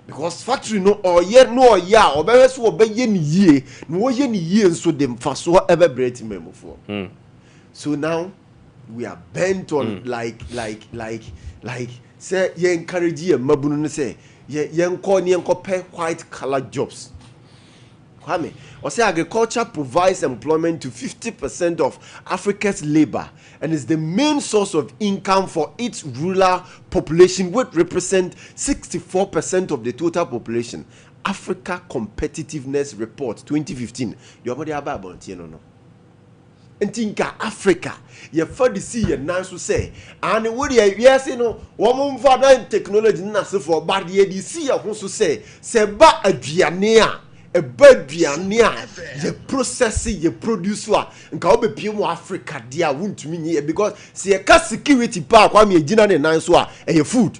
because factory no or ya or be so obeye ni yie no wo ye ni yie nso dem fa so ebe bread memofo. So now we are bent on like say ye encourage ye mabunu no say ye enko ne enko pay white collar jobs. Kwame, or say agriculture provides employment to 50% of Africa's labor and is the main source of income for its rural population, which represent 64% of the total population. Africa Competitiveness Report 2015. You already have about no. And think Africa, you for the see and now to say, and what yes, you know, woman for technology nasa for, but ye see who to say ba a dianea. A bird near the process you produce and can be pure Africa dear won't mean because see a security park while me dinner and nice and food.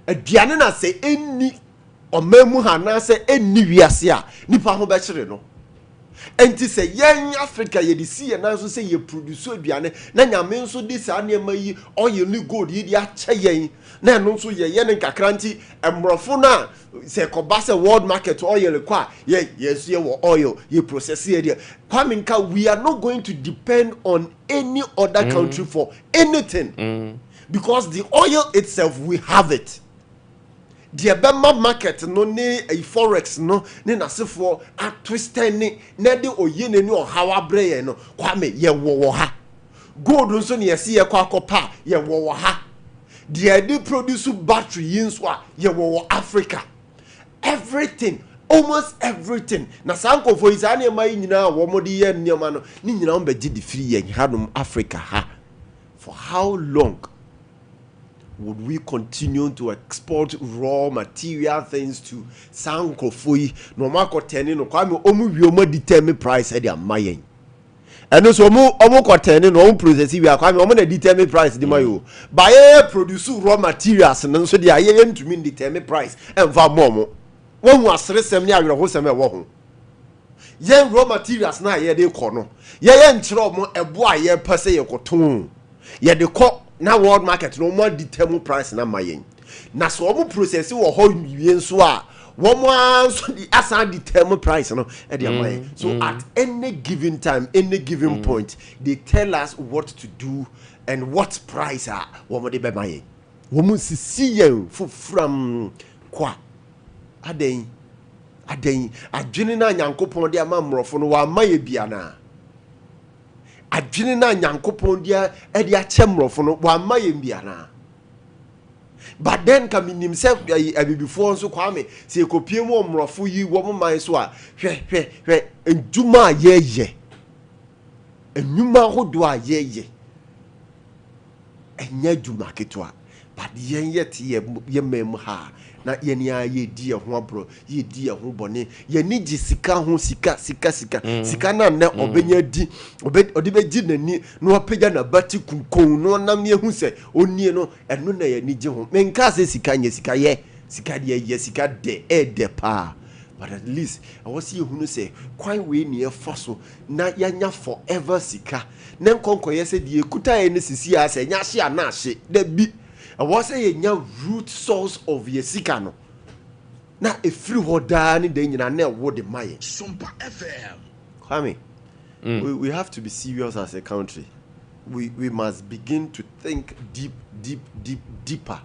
A diana say any or memuhana say any viasia nipa ho bachelor no. And to say young Africa ye see and also say you produce so diane na nyame so this anema yi oil ni gold ye dia chayen na no so ye yen kakranti emrofo na say kobase world market oil kwa yes ye oil ye process here there. Kwame Nka, we are not going to depend on any other country for anything because the oil itself we have it. The Bema market no ne a forex no ne nasefo a twister ne na de oye ne no hawa breye no Kwame ye wo ha gold nso ne yesi ye kwa akopa ye wo ha the produce battery yinso a ye wo Africa. Everything, almost everything na sanko for izane mai nyina wo modi ye nneoma no ni nyina on be gi di free ye hanom Africa ha. For how long would we continue to export raw material things to Sanko Fui? No marco tenning no Kwame omu wi determine price e dia mayen. And so omu tenning no process we are Kwame omu na determine price di mayo. Buy produce raw materials and so dia ye to mean determine price and va momo. One was resem ni awerho sem e wo ho. Ye raw materials na ye de ko no. Ye nchiro mo ebo a ye pese ye koton. Ye de ko na world market no more determine price na mayen. Na so omu process wo ho wie nso a wo mo anso di asan determine price no e dey mayen. So at any given time, any given point, they tell us what to do and what price are wo mo dey be mayen. Wo mu sisi yen fu from kwa aden adwene na nyankopon dey amamrofo no wa maye bia na adwene na nyankopon dia e dia chemrofo no wa maye bia na. But then come in himself before so Kwame se kopie mu omrofo yi wo man so a hwe enduma ye enuma hodo a ye enya duma ketwa but yen yet ye mem ha na yeni aye di ho abro ye di ho bone ye ni gi sika ho sika na na obenya di odi be gi nani no opega na bati kunkon no nam ye hu se onie no eno na ye ni gi ho menka se sika nye sika ye sika de pa. But at least I was see who say kwan we ni e foso na yanya forever sika na nkonko ye se die kuta ye ne sisi a se nya hye na hye da bi. I was saying your root source of your sikano. Now a free hodani then you know what the maye. Sompa FM. Kwame, we have to be serious as a country. We must begin to think deeper.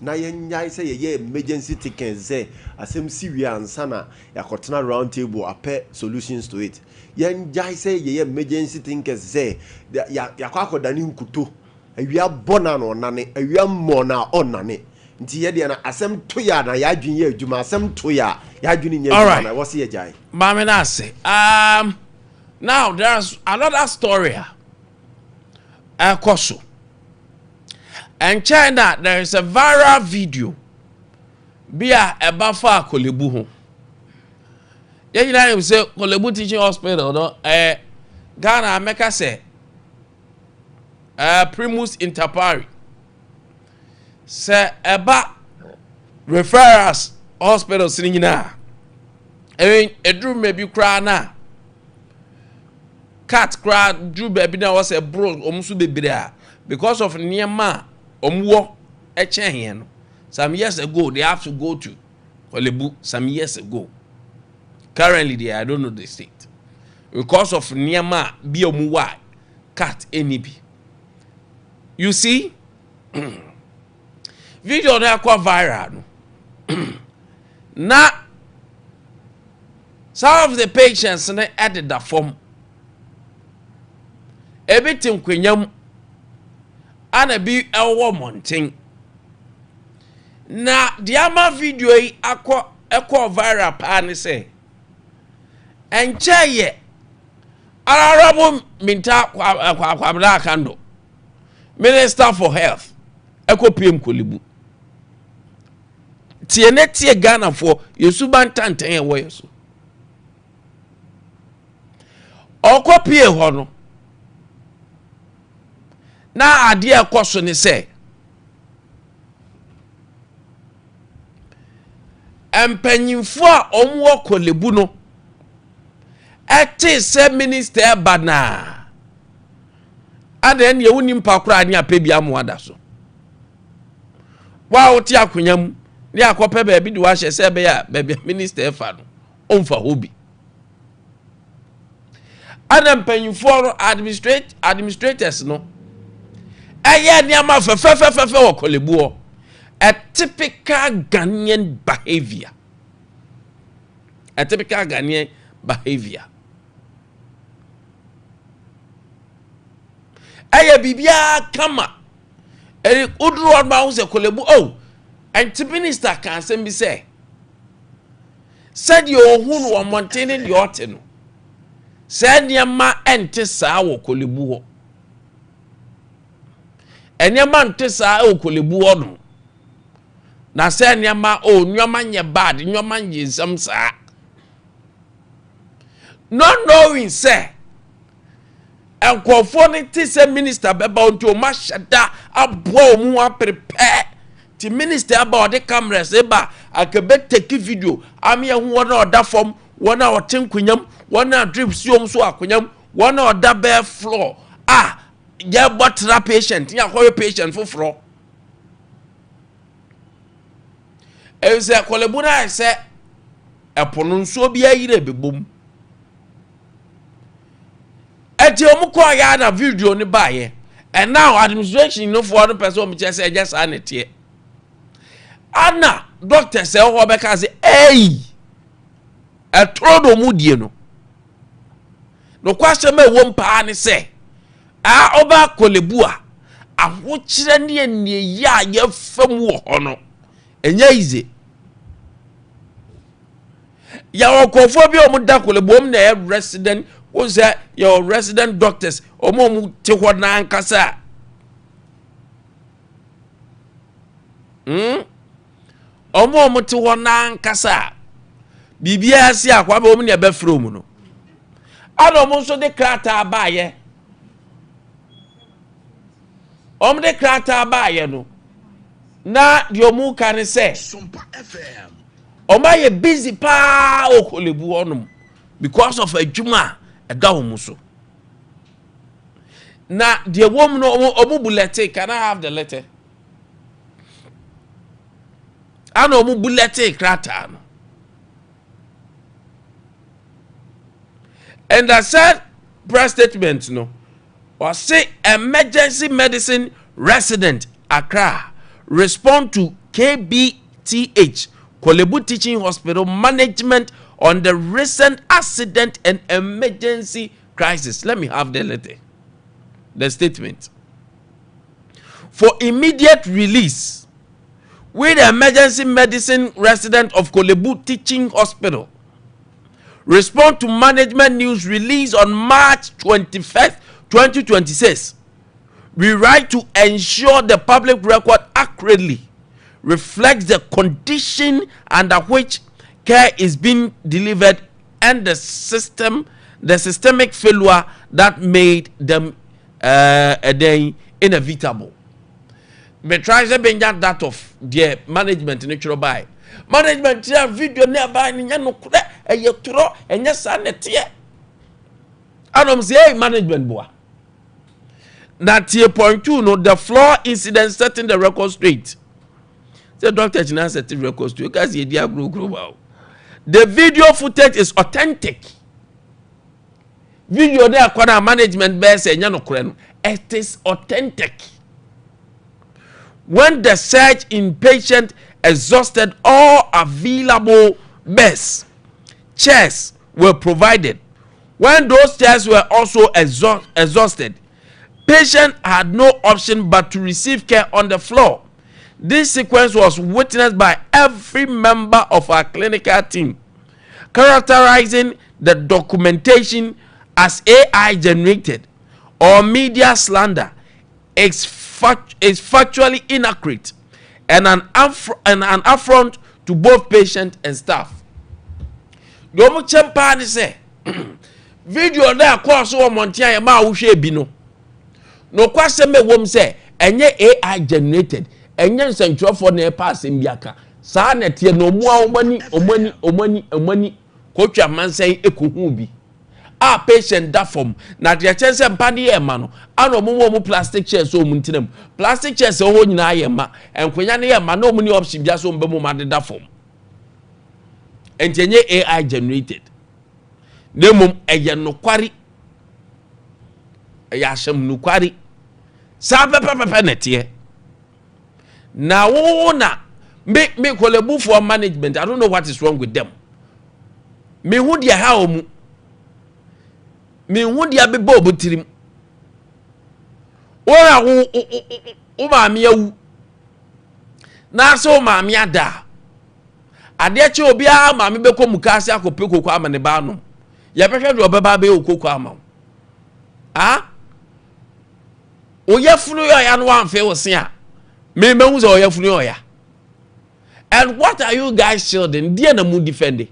Now you say ye emergency tickets say asem Syria and sana ya kotena round table ape solutions to it. Yen jai say ye emergency thinkers say ya kwako dani nkuto. We are born on nane, we are mona on nane. Nti ye de na asem to ya na ya adwin ye adwuma asem to ya adwin ye adwuma na wose ye jai. Mama na say now there's another story here. Koso. In China there is a viral video bia ebafa Kolebu ho. Ye nyina say Kolebu teaching hospital no Ghana America say Primus inter pares se eba referrals hospital sinyina edru mebi kra na cat kra dru baby na was a bro omusu bebre a because of niema omwo eche hen no some years ago they have to go to Kolebu some years ago. Currently there, I don't know the state. Because of Niama Biomuwa cat NEB. You see, video na kwa viral. Now, some of the patients added that form. Everything kwenyam ana bi ewo monten. Na diama video yi akọ viral pa ne say. Enche ye Arabo minta kwabra kando. Minister for Health eko PM Kolebu. Tie Ghana for Yesuban tantan e wo yeso. Oko pie ho no. Na ade ekoso ne se. Empanyimfo a omwo Kolebu no. Ete se minister bana. Aden ye woni mpa kura ani apebia mo ada so. Wa oti akonyam ni akope ba bi de wa hye se be ya ba minister fa no. Omfa hobi. Adam panyimfo administrators no. Eye ni ama fe wo Kolebu o. A typical Ghanaian behavior. A typical Ghanaian behavior. Eye bibia kama. Eri udru odba wo se Kolebu oh. And minister can say me say. Said your ohun wo montene the ote no. Said yama ente saa wo Kolebu ho. Enyama ente saa wo Kolebu ho no. Na said yama oh nyoma nye bad, nyoma nye samsa. Not knowing say and conformity say minister beba unto mashada abo mu a prepare the minister about the cameras eba akebe take video ami hu wona oda form wona oten kunyam wona drip siom so akunyam wona oda bare floor ya botra patient ya koyo patient foforo e say Kolebu na say epono nso bia yire bebom. Eti omukọ ya na video ni baye. And now administration no for one person me say just anete. Ana doctor say ho be ka say hey. Etrodo mu die no. No kwase me wo mpa ne say oba Kolebu a aho kire ne ya ya fam wo ho no. Enya ize. Ya okofo bi omuda Kolebu om na resident who say your resident doctors omo te ho na nkasa omo te ho na nkasa bibia si akwa ba omo ne be from no ana omo so de krata abaye omo de krata abaye no na di omo kan say Sompa FM omo ye busy pa o Kolebu onum because of adwuma eda wo so. Na the woman no omu bullet, can I have the letter? I know omu bullet krata no. And I said press statement no. Was say emergency medicine resident Accra respond to KBTH Kolebu Teaching Hospital management on the recent accident and emergency crisis. Let me have the letter. The statement. For immediate release, with the emergency medicine resident of Kolebu Teaching Hospital, respond to management news released on March 21st, 2026. We write to ensure the public record accurately reflects the condition under which care is being delivered and the systemic failure that made them inevitable. Me try to bring that of the management natural by management video nearby nya no kure eye toro enya sanete anom say management boa na tie point 2 no the floor incident setting the record straight The doctor china set records to you guys ye dia grow. The video footage is authentic. Video there kwada management be say nya no kore no. It is authentic. When the surge inpatient exhausted all available beds, chairs were provided. When those chairs were also exhausted, patient had no option but to receive care on the floor. This sequence was witnessed by every member of our clinical team, characterizing the documentation as AI generated or media slander is factually inaccurate and an affront to both patient and staff. Domo chempa ni say video there course o montia ya ma wo hwe bi no. No kwase me wom say enye AI generated. Enye nsentwofo na e pass mbiaka. Saa na tie no mu a omani kotwa mansen ekohu bi. A patient da form na de chense mpa de ye ma no ana omo plastic chairs o muntinam plastic chairs o ho nyina ye ma enkwanya ne ye ma na omo ni option bia so mbemu ma de da form entenye AI generated nemum eye no kwari ya hyem no kwari sa pepepepe netie na wo na me Kolebu for management. I don't know what is wrong with them. Me hu dia ha omu me hu dia be bo tirim ora wo maami awu na so maami ada ade che obi a maami be ko mukase akope kokko ama ne ba no ye behwe do obeba be okoko ama oyafunu yo ya no amfe wo se a me mehu se oyafunu yo ya. And what are you guys shielding? Dear na mu defending.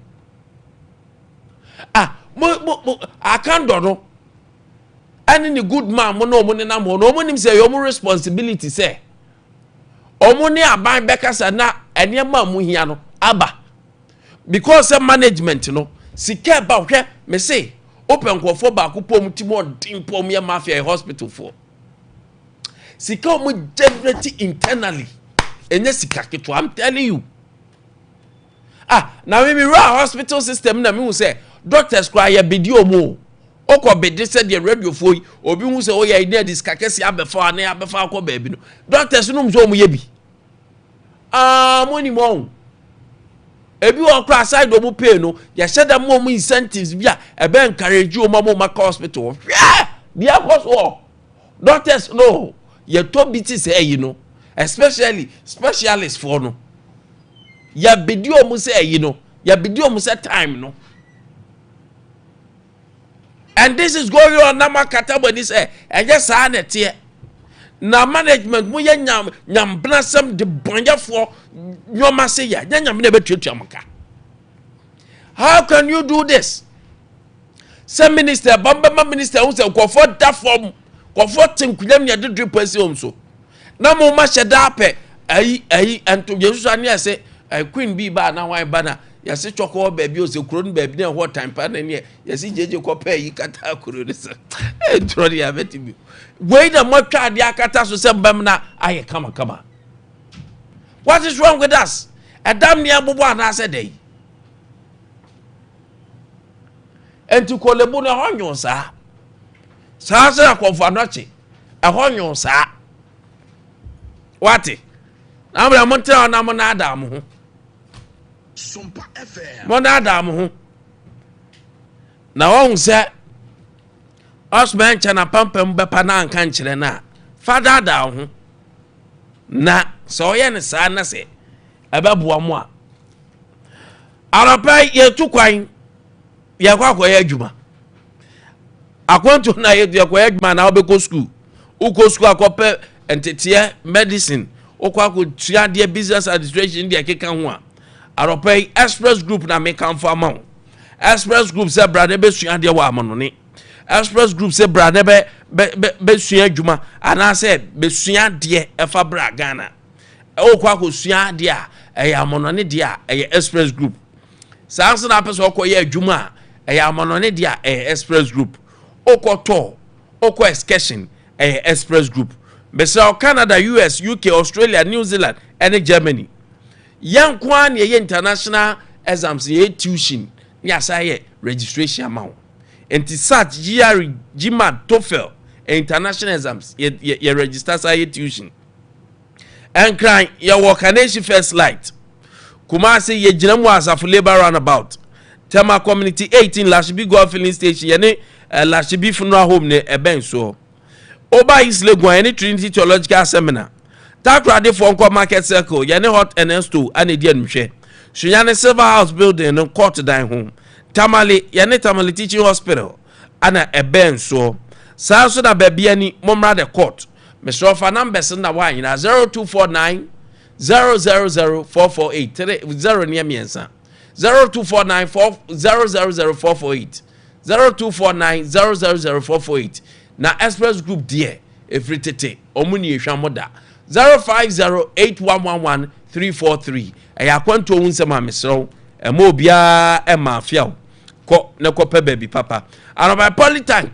I can't do. Any good man, no money na mo. No money say your responsibility say. Omoni aban bekasa na enema mu hia no aba. Because of management no. Sika ba hwe me say open kwofo ba akopom timo dimpom ya mafia hospital for. Sika omo generate internally. Enye sika keto, I'm telling you. Now we run hospital system na me say doctors cry ya bidio mo. Oko bedi said the radio for obi hu say o ya ide diska kesi abefa na abefa akọ baabi no. Doctors no mso mo ye bi. Money mo. Ebi o cry side o mo pay no, ya sheda mo incentives bia e be encourage o mo hospital. Yeah! Dia cause doctors no. Ye to biti say you know. Especially specialists for no. Ya bidio mu say you know. Ya bidio mu say time no. And this is going on na makata when say eje sa na tie. Na management mu ye nyam blasem de bonja for nyoma say ya. Nyam na betuatu amaka. How can you do this? Some minister, bamba minister who say go for that form, go for tinkulem ya de drip person so. Na mo ma sheda pe anto Jesus ani say queen bi ba na wan ba na yase choko baabi o se kuro no baabi na ho time pa na ne yase jeje ko pa yi kata kuro ne se trori ya beti bi we da mo twa de akata so se mbam na aye kama. What is wrong with us? Adam ne abubu ana se dey enti Kolebu na honyo sa se akofa noche honyo sa Wati? Na mra monte na mo na adam ho. Sompa FM. Mo na adam ho. Na won se osman chana pampam bepa na anka nkire na. Father da ho. Na so ye ne sa na se ebeboa mo a. Arapa ye tukwan ye kwakọ ye adwuma. Akwanto na ye kwakọ adwuma na obeko school. Uko school akope entetie medicine okwa tua de business administration de akeka ho a aropai express group na me kan for amount express group say brother be sua de wa amono ne express group say brother be sua adwuma ana say be sua de efa bra Ghana okwa sua de a amono ne de a express group sanso na person okoye adwuma a amono ne de a express group okoto okwa excursion express group Besa Canada, US, UK, Australia, New Zealand, and Germany. yan kwan ye international exams ye tuition ya say registration amount enti sat GRE GMAT TOEFL international exams ye register say tuition and cry ya Wakaneshi First Light Kumasi ye jinamu asafo labor runabout Tema Community 18 Lashibi Golf Filling Station yene Lashibi Funeral Home ne eben so Oba East Legon any Trinity Theological Seminar Takrade Fonko Market Circle yene Hot and Store ane di anhwe Sunyane Silver House Building no court dine home Tamale yene Tamale Teaching Hospital ana eben so Sa so da baby ani momra the court Mr. Ofa numbers na wa nyina 0249 000448 0 near miensa 0249 000448 0249 000448 na express group there every tete omuni ehwa moda 0508111343 eya kwanto wunsema mesro emo bia e ma afia ko ne ko pe baby papa anoba polytank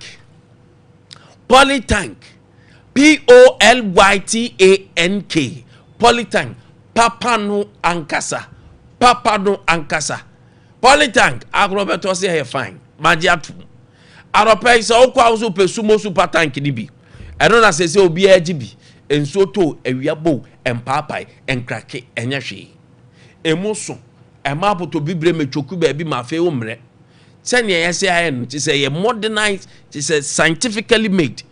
POLYTANK Polytank Papa no ankasa Polytank agrobeto se he fine magiatu aropa se okwa so pesumo super tank ni bi eno na se obi agibi enso to awiabo empapai enkrake enyahwe emuso emapoto bibre metwoku ba bi ma fe omre sene yese ayen ti se ye modernized ti se scientifically made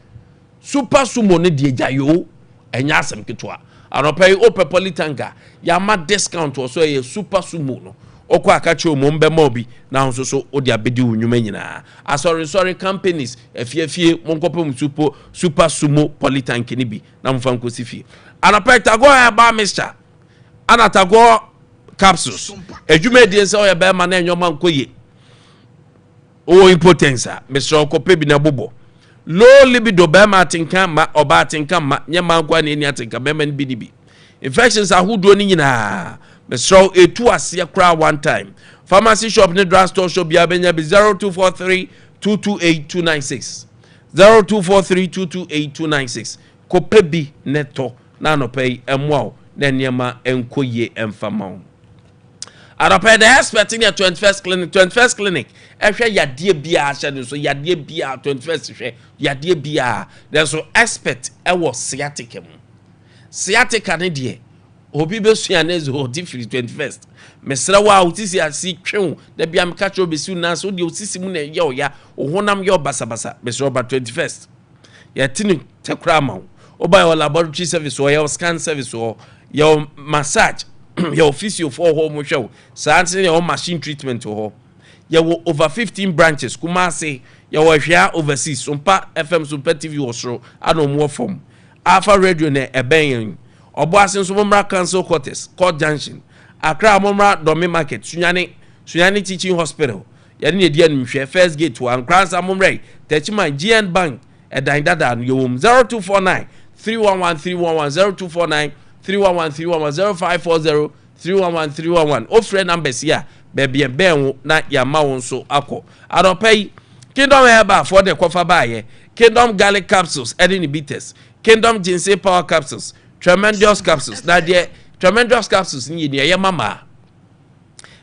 super sumo ne die jayo enya asem ketwa anopai ope Polytanka ya ma discount so ye super sumo no okwa akache omo mbe ma obi na ho so odi abedi wunwuma nyina sorry companies efiefie monkopem super sumo Polytank ni bi na mfa nkosi fie anopai tago ya ba mister anatago capsules ejume die se o ya ba ma na enyoma nkoye o impotence Mr. Okope bi na bobo low libido bema atinka ma oba atinka ma nyema kwa ne ni atinka bema ni bi infections ahudo ni nyina Mr. etu ase kra one time pharmacy shop ne drugstore shop bia benya bi 0243 228296 0243228296 Kope bi neto na no pay emwa na nyema enkoye emfama Arapɛ the expecting your 21st clinic ehwe yade bia ahye so yade bia 21st hwe yade bia there's so expert ewo sciatica ne de obi besua na zo different 21st mesra wa utisi asi twen da bia meka cho besu na so de utisi mu na ye oya ohonam ye obasabasa mesra ba 21st yatini tekra ma oba your laboratory service or your scan service or your massage your physio for home show sanse your machine treatment ho you over 15 branches Kumasi you hwea overseas Sompa FM Sompa TV osro anom form Alpha Radio ne eben obo asen so momra council quarters court junction Accra momra domi market sunyane teaching hospital ya ne dia nhwe first gate one Kransa momre Techman GN Bank edan dada no yom 0249 311 0249 311 0540 ofre numbers here baby ben na ya ma won so akọ adopai Kingdom Herbal for the kofa baye Kingdom Garlic capsules any bitters Kingdom Ginseng Power capsules Tremendous capsules na de Tremendous capsules ni ye mama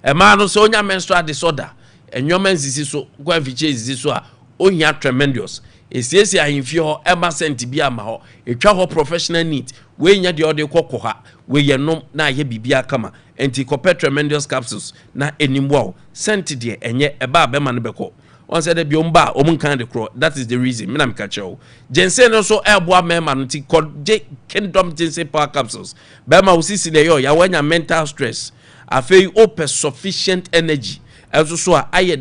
e ma no so onya menstrual disorder enwoma nsisi so kwa fiche nsisi so a onya Tremendous esiesi ahimfi ho ema sent bi ama ho etwa ho professional need we nya de ode kokoha we ye nom na ye bibia kama enti copper Tremendous capsules na enimwo sent de enye eba be ma ne beko on said bi omba omunkan de kro that is the reason me na meka chewo Ginseng no so eboa mema no ti Kingdom Ginseng Power capsules be ma usisi de yo ya wanya mental stress afei open sufficient energy also so aye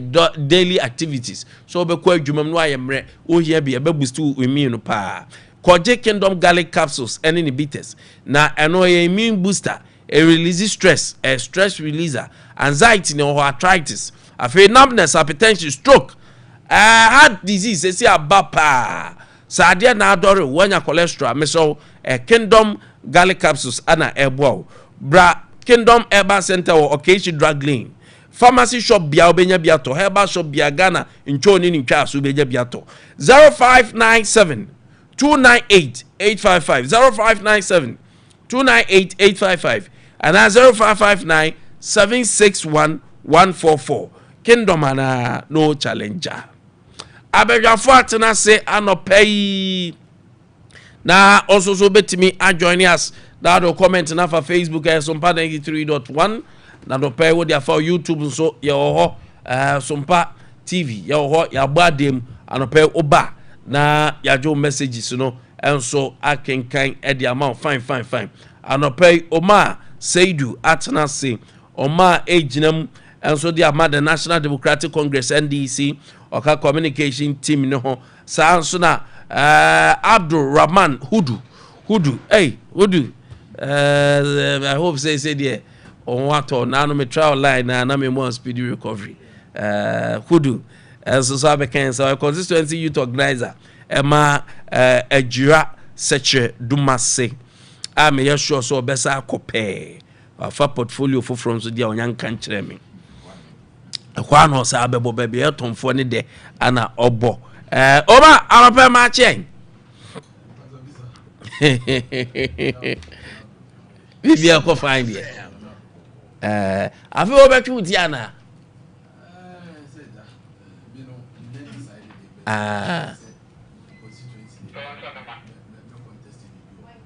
daily activities so be kwa adwumam no aye mre o hia bi e be boost immune pa koje Kingdom Garlic capsules any bitters na eno immune booster a release stress a stress releaser anxiety or arthritis afei numbness hypertension stroke heart disease esi abapa sadia na adore wanya cholesterol meso Kingdom Garlic capsules ana ebo bra Kingdom Herbal Center or Okechi Drug Lane pharmacy shop bia obenya biato herbal shop bia Ghana nchoni ni ntwa so obenya biato 0597 298 855 0597 298 855 and 0559 761 144 Kingdom ana no challenger abedwafo atena se anopay na also so betimi join us that do comment na for Facebook Sompa 93.1 na do pay wo dia for YouTube so ye ho Sompa TV ye ho ya gbadem anopay oba na ya jo messages no enso akenkan e dia ma fine anopay Oma Seidu atena se Oma ejinam enso dia ma the National Democratic Congress NDC oka communication team no ho sa enso na Abdul Rahman Hudu hey Hudu I hope say there on what or now me trial line na me more speedy recovery Hudu so sabe cancer constituency youth organizer ema ejira seche dumase me ya sure so besa akopɛ afa portfolio for from so dia onyanka nkyerɛ me kwa no sa abebo bebe etomfo ne de ana obo Oma arope ma chen bibi akọ find here afi obetwu ti ana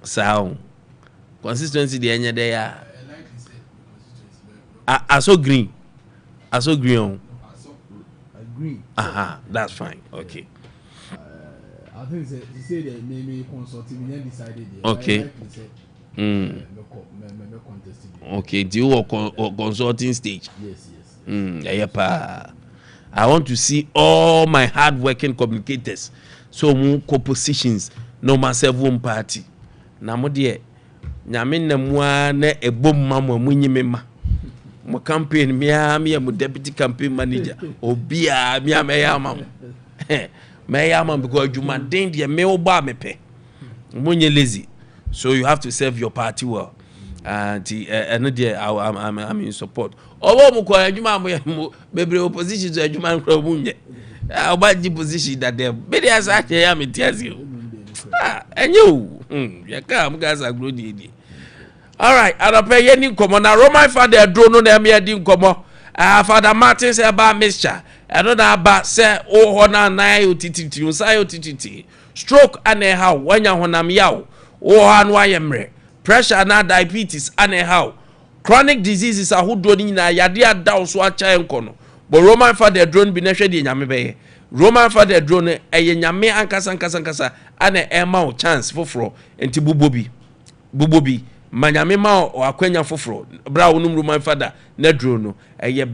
sound consistency de enye de ya aso green on green. That's fine. Okay. I think they say they maybe consulting and decided. Okay. Okay. Do you work consulting stage? Yes. I want to see all my hard-working communicators. So mu compositions no myself one party. Na mo de nyame na mu na ebom mama mu nyimema. My campaign, me am deputy campaign manager. Obia, me am because you maintain the me oba me pe. Munye lazy, so you have to serve your party well. And I'm in support. Owo mu kwa adwuma mo bebre opposition to adwuma nkra munye. Oba di position that them. Be dey asa ke ya me tiasi o. Enye o. Ya ka am gas agro di. All right, I don't pay any common. Now, Roman father drone no me din komo. Father Martin say about mixture. I don't know about say oh na utiti unsa utiti. Stroke ane how when ya honam yaw. Oh anu ayemre. Pressure na diabetes ane how. Chronic diseases are who drone na yade ada so acha enkono. But Roman father drone bi na hwe de nyame be. Roman father drone eye nyame ankasa ane ema chance foforo enti bubobi manyame ma o akwanya foforo bra wonum Roman father na drone no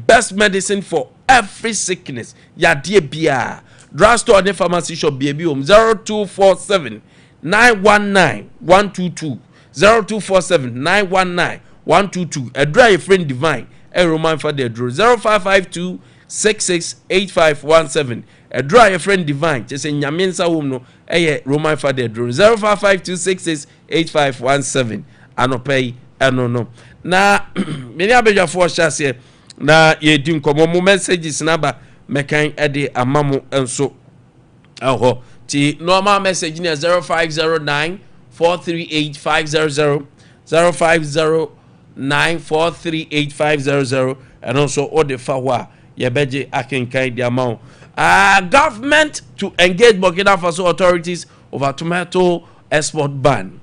best medicine for every sickness yade bia drugstore ne pharmacy shop bia bi 0247 919 122 0247 919 122 edra your friend divine Roman father drone 0552 668517 edra your friend divine just nyame nsa wom no Roman father drone 0552 668517 anopay no na many abejafo hyase na ye di nkomo mo messages na ba mekan ede amamo enso aho ti normal message na 0509 438 500 0509 438 500 and also ode fawa ye beje akenkan di amount government to engage Burkina Faso authorities over tomato export ban.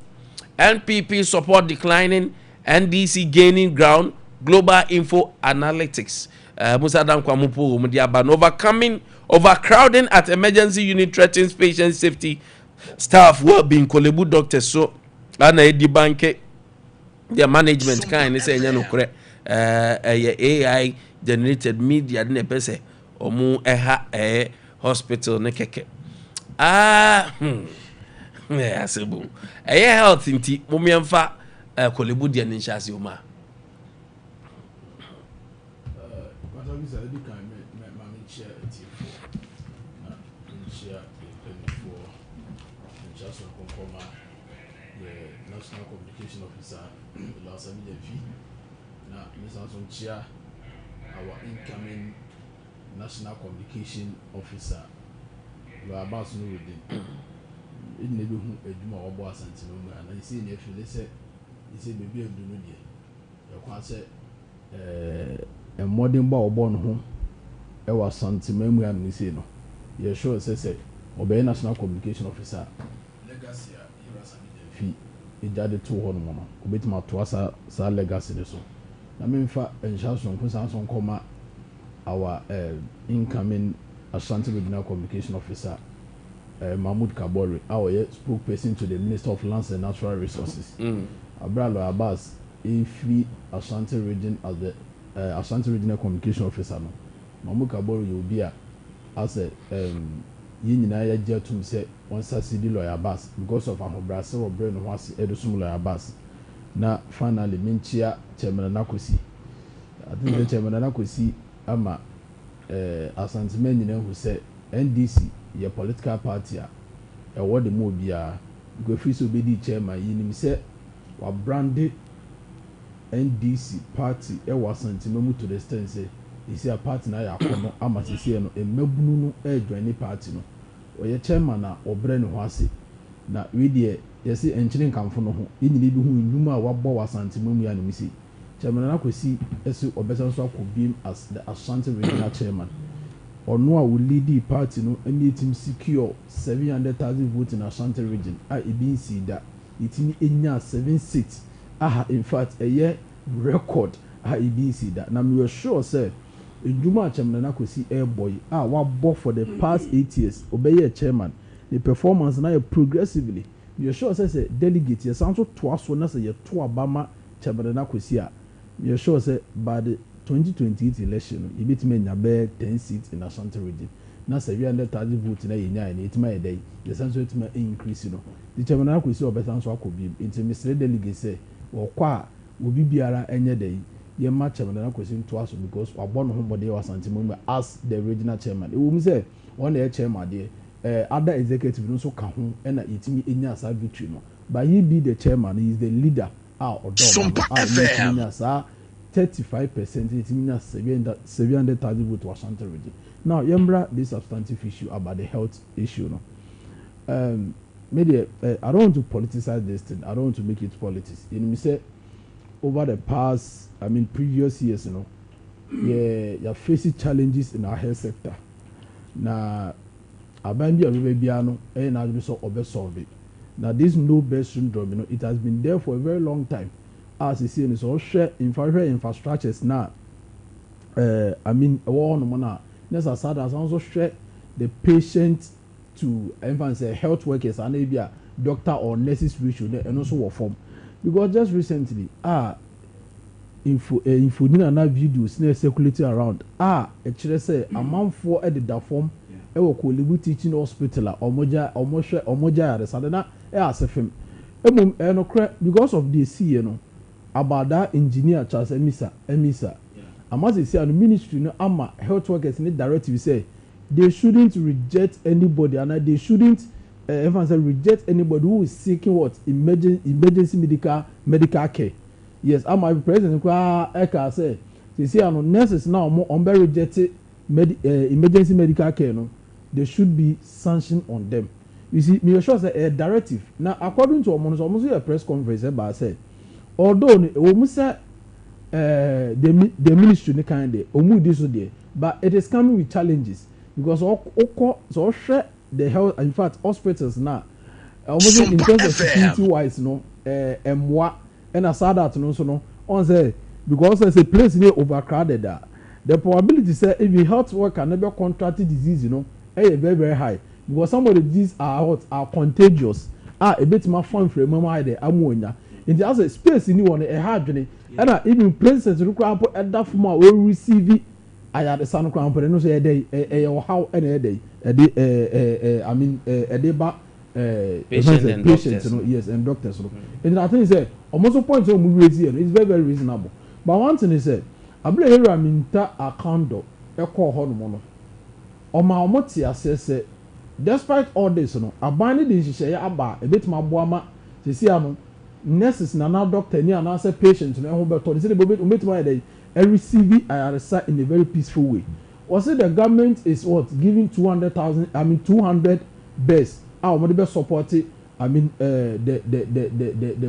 NPP support declining, NDC gaining ground, Global Info Analytics. Musa Dan Kwamupu Mudiaban overcrowding at emergency unit threatens patient safety, staff well-being, Kolebu doctors. So, Ana Edi Banke, their management kind say no correct. AI generated media didn't pese omu eha hospital ne keke. Asebu health inti mumiamfa Kolebu dia ninshasi uma Kwamenkwantambisa ebi kan me share etifo na share epenifo just confirm the national communication officer last time na Mr. Chia our incoming national communication officer we are about to know with them in the room eduma obo asantino and I see in the say baby do no dey say a modern bar born home. I was something memory and you no. You're sure say obey national communication officer. Legacy fee. It just 200 mono. Obey my toasa sa legacy so. I mean for insurance on comma our incoming Ashanti Regional Communication Officer Mahmoud Kabori, our spokesperson to the Minister of Lands and Natural Resources. Abralo Abbas, if Ashanti Region as the Ashanti Regional Communication Officer, no. Mahmoud Kabori will be as a Yinaya Jetum said one Sassidi lawyer Abbas because of our Brazil or brain was Edusum lawyer Abbas. Now finally Minchia Chairman Nakosi. I think the Chairman Nakosi ama Asante men who said NDC your political party what the move bia go free so be the chairman yinim say wa branded NDC party was Asante memu to the extent say is a party na ya kono ama sisi no emabunu no join party no oye chairman na obre ne ho ase na we dey yesi enchine kamfo no ho yinyine bi hu nduma wa bo wa Asante memu ya no misi chairman na kwesi esi obesa so akobim as the Ashanti regional chairman ono a will lead the party no and team secure 700,000 votes in Ashanti region a ebi see that itimi enya 7 seats aha in fact a year record a ebi see that na me sure say nduma chairman na kwesi airboy a wa bo for the past 8 years obey chairman the performance na progressively you sure say delegate you sound so twaso na say you to abama chairman na kwesi a you sure say by the 2028 election you beat me nya be 10 seats in Ashanti region na 700,000 votes na yenya and it my day the sense it may increase the chairman na kwesi obesan so akobi into Mr. delegate say wo kwa obi biara enye day ye ma chairman na kwesi to aso because wabon ho body was Asante Mumba as the regional chairman e wo mu say on the chairman there other executive no so ka ho na itimi enya sa victory no but he be the chairman, he is the leader Sompa FM 35%, it means 700,000 votes to Ashanti region. Now, Yembra, this substantive issue about the health issue. No? Maybe I don't want to politicize this thing. I don't want to make it politics. You know, me say over the past, previous years, you're facing challenges in our health sector. Now, Abambi Arubebiano, and I'll be so solve it. Now, this no best syndrome, it has been there for a very long time. As you see, it's all share infrastructures now. One mana. Next aside, as also share the patient to say health workers and maybe a doctor or nurses ratio and also what form. Because just recently, info na videos na circulating around. Actually say amount for edit that form. Ewo Kolebu teaching hospital omoja ya sadana asefem. Because of this, about that engineer Charles Emisa. I must say, the ministry, health workers need directive say they shouldn't reject anybody, and they shouldn't reject anybody who is seeking what emergency medical care. Yes, I'm my president. I say, you see, nurses now more rejected emergency medical care. No, they should be sanctioned on them. You see, me sure say a directive. Now, according to almost a press conference, I said. Although the ministry ne kind of this there, but it is coming with challenges because so share the health, in fact hospitals now almost in terms of security wise and aside that no on say because there's a place near overcrowded the probability say if the health worker never contracted disease very very high because some of the diseases are contagious a bit more fun for a moment there ammonia. In the other space in one a hard journey, and even places to crumple at that form will receive it. I had a son of crumple and no say a day, or how any day, a day back patients, yes, and doctors. And I think say almost a point of it's very, very reasonable. But one thing is said, I believe here a condo, a call hormone. Or my motia says, despite all this, I bind it in about a bit my boama, to see nurses na now doctor ni anase patient na ho beto say the umetuma dey receive IRS in a very peaceful way. Was it the government is what giving 200 beds we be support the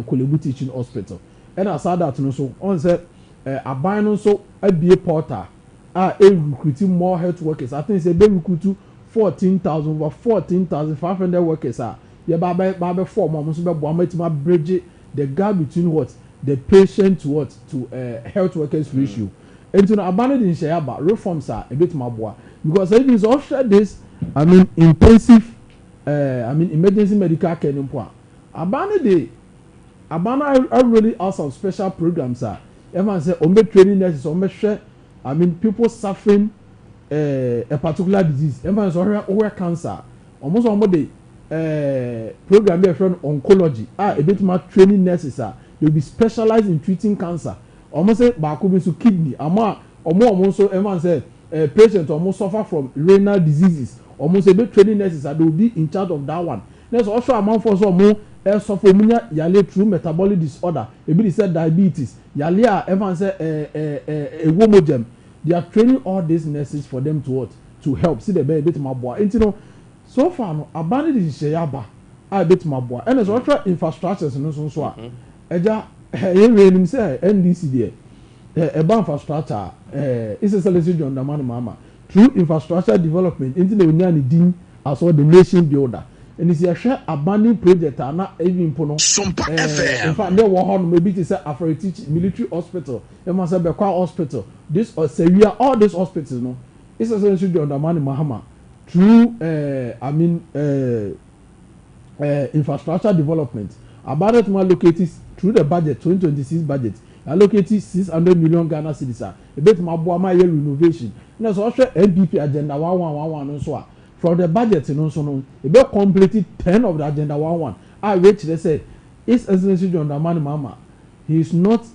Kolebu teaching hospital and aside that no so on say aban no nso abie portal recruiting more health workers. I think say be recruit 14,500 workers ye ba form mo so be bo amatima bridge the gap between what the patient to what to health workers ratio. Into na aban din share ba reforms a bit maboa because it is also this intensive emergency medical care nimpo aban really have some special programs everyone say training nurses share people suffering a particular disease everyone say over cancer almost the program be from oncology a bit more training nurses they will be specialized in treating cancer almost say baako bi so kidney almost so everyone say patients almost suffer from renal diseases almost a bit training nurses they will be in charge of that one there's also amount for some suffer munya yale through metabolic disorder ebi say diabetes yale everyone say womogem they are training all these nurses for them to what to help see the bit maboa and you know so far no abandon this sheyaba a bit maboa and so other infrastructures no so a eja nim say NDC there eba infrastructure is a selection John Dramani Mahama through infrastructure development into the unya ni din as well the nation builder and it's a share abandoned project na even pono Sompa FM in fact there were maybe to say after teach military hospital e must be hospital this or Syria all these hospitals no it's a selection John Dramani Mahama through infrastructure development about it located through the budget 2026 budget allocated 600 million Ghana cedis a bit maboa ma renovation na so hwe NPP agenda 1111 so from the budget no so no e be completed 10 of the agenda 11 which they say is excellency John Dramani Mahama he is not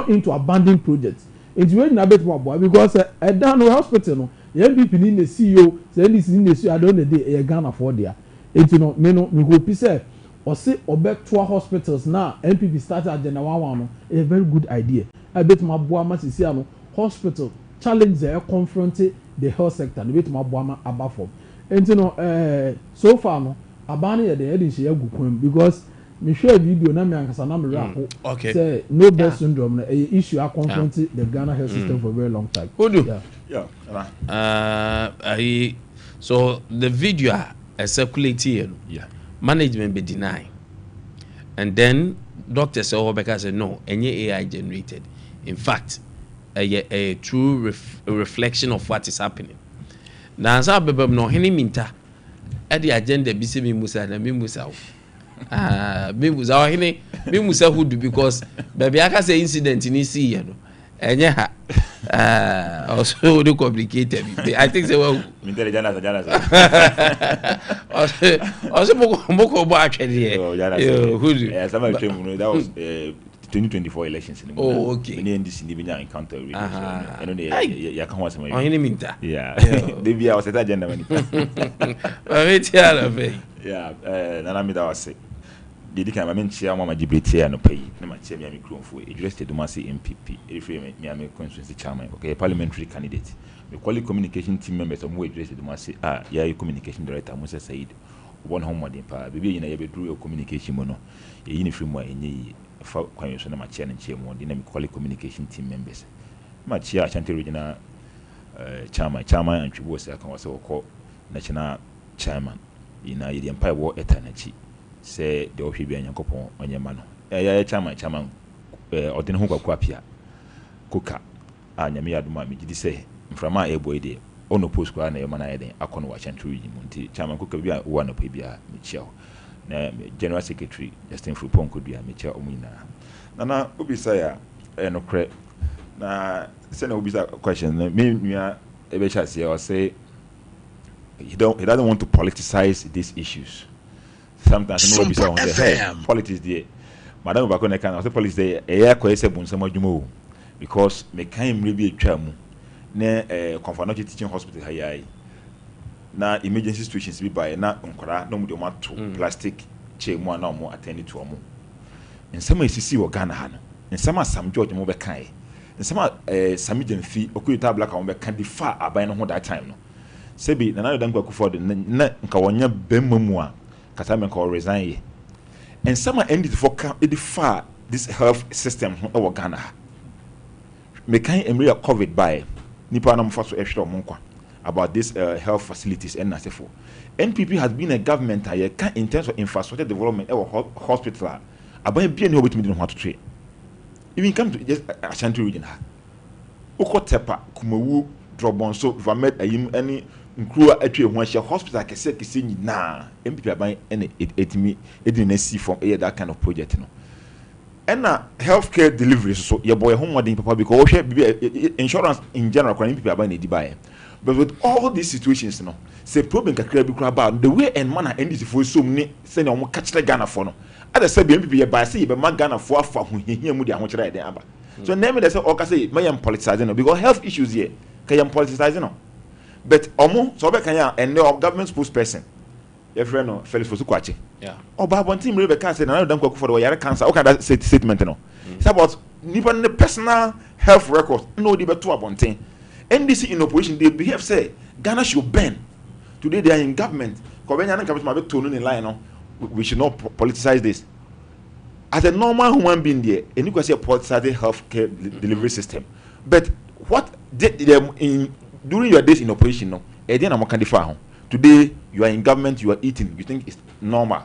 into abandoning projects into when na bit maboa because down hospital no the NPP ni the CEO say this in the CEO I don't the day Ghana for there into no me hope say or say obetua hospitals now NPP started agenda 11 no a very good idea a bit maboa ma sisi no hospital challenge they confronted the health sector the bit maboa ma abafom and you know so far no abani ye the head she gu kwam because me share video na me ankasa na me rap say no birth syndrome no issue a confront the Ghana health system for a very long time. Who do? So the video circulated here. Management be denied, and then Dr. Sewobeka said no, any AI generated. In fact, a true reflection of what is happening. Now, as I no any minta at the agenda be me musa na me musa. Me musa any me musa who do because baby I can say incident in this year no. Enya also do complicated. I think they were also moko bo actually that was 2024 elections in the okay many NDC ni binya encounter really ya kan wasa mai any minta they be our agenda many nana mi da wase didi kan ma menchia mama jibriti no pay na ma chia mi microphone addressed to Masi MPP reframe me am constituency chairman okay parliamentary candidate me quality communication team members of who addressed to Masi ya communication director Musa Said one home modern pa bibi ina ya be through communication mo no e yin free mo enye fa kwan so na ma chia na chia mo di na me quality communication team members ma chia Ashanti regional chairman antwibo se kan wase woko national chairman ina yedi empire war eternity say the ohwe Nyankopon onyema no ya chairman odin ho kwakwa pia koka anyame yaduma me gidi say mframa eboy de ono post kwa na yema na yeden akono wa Ashanti region nti chairman koka bia wo na pa bia me chia na general secretary Justin Frupon ko bia me chia omunyina na obisa ya enokre na say na obisa question me nua ebe chase ya say he doesn't want to politicize these issues. Sometimes no be so on the head politics there madam ba ko na kan say politics there e ko ese bun sama dwuma because me kan mre bi atwa mu na Confanochi teaching hospital hayai na emergency situations bi by na nkora na mu de mato plastic chair mu na mu attend to mu nsama esisi wo Ghana ha no nsama Sam George mo be kan nsama Sami Jamfi okuyita black mo be kan di fa aban no ho that time no sebi na na dan kwaku for the na nka wonya bemma mu a kasa me nka resign ye ensama ended for ka edi fa this health system our Ghana. Me kan emre COVID by nipa na mfa so ehwe omonkwa about this health facilities and nasefo. NPP has been a government in terms of infrastructure development our hospital aban bia ne obetumi de ho atotre. Even come to just Ashanti region ha. Okotepa Kumawu Drobon so Vamed ayim any nkruwa atwe ho ahia hospital kese nyina MPP aban ene etimi edin see from that kind of project no. And healthcare delivery so your boy home modern papa because insurance in general people are buying buy. But with all these situations, no, say problem kakra bi about the way and manner and this for so many send on catch the Ghana for no. Other say people buy say be man Ghana for who here mu dia ho kire den aba. So name they say okay say my am politicizing no because health issues here can am politicizing no. But omo so be kan ya and the government spokesperson your friend no Felix Fosu yeah. Oba bontim rebe ka say na don kwaku for the yare cancer. Okay, that statement no. It's about even the personal health records. No, they be to abontin. NDC in opposition they behave say Ghana should ban. Today they are in government. Kobenya na capital mabe tonu in line no. We should not politicize this. As a normal human being there, and you can say politicize healthcare delivery system. But what did during your days in opposition no? Today you are in government, you are eating, you think it's normal.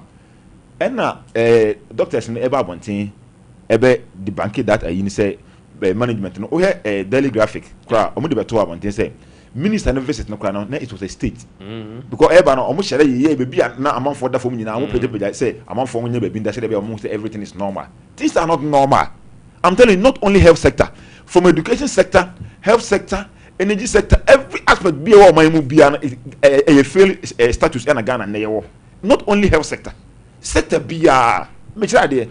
And doctors in ever wanting the bank that I say management no daily graphic cry omo de beto abonten say minister no visit no cry no it was a state because ever no omo share ye be na amanfo da fom nyina omo pede say amanfo nya be da share be omo say everything is normal. Things are not normal. I'm telling you, not only health sector, from education sector, health sector, energy sector, every aspect be our my be a fail status in Ghana na not only health sector be make sure there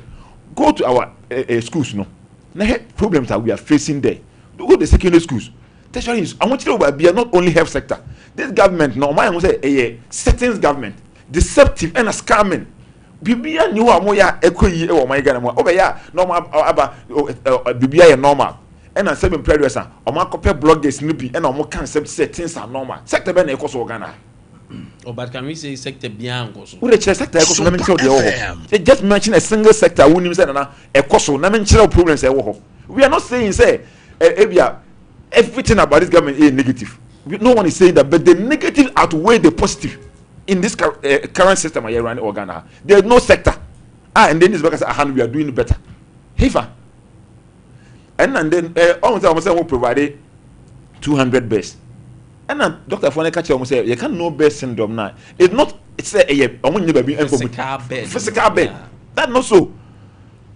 go to our schools no. Now problems that we are facing there. Go to the secondary schools. Tertiary is I want you to be not only health sector. This government no my want say a certain government deceptive and a scamming. Bibia ni wa moya ekoyi e wo my Ghana mo. Obeya normal aba bibia is normal. And as seven predators are or bloggers nippy and almost can things are normal. Sector ben equals Ghana. Oh, but can we say sector beyond also? Who the sector equals they just mention a single sector who names a coso, national problems. We are not saying say everything about this government is negative. No one is saying that, but the negative outweigh the positive in this current system I run Ghana. There is no sector. And then this because we are doing better. Hifa. And then almost will provide 200 beds. And then Dr. Foneka almost say you can know bed syndrome now. It's not a physical bed. Yeah. That's not so.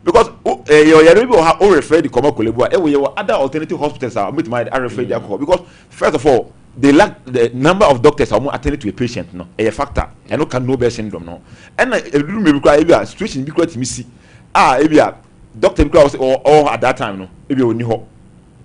Because you refer the common Kolebu, other alternative hospitals are with my refer because first of all, they lack the number of doctors are more attending to a patient, no, a factor. And no can know bed syndrome, no. And a situation because me see doctor because or at that time no maybe oni ho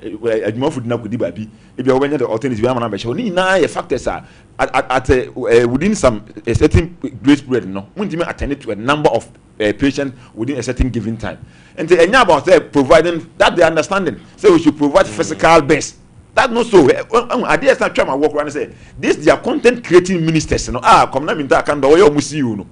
adwuma food na kodi babi maybe when the alternative am na be show ni na ye factors are at within some a certain grace period no we attend to a number of patients within a certain given time and they about providing that the understanding say we should provide physical best that not so I dare start try my work around and say this their content creating ministers no come na me that can do you musi you no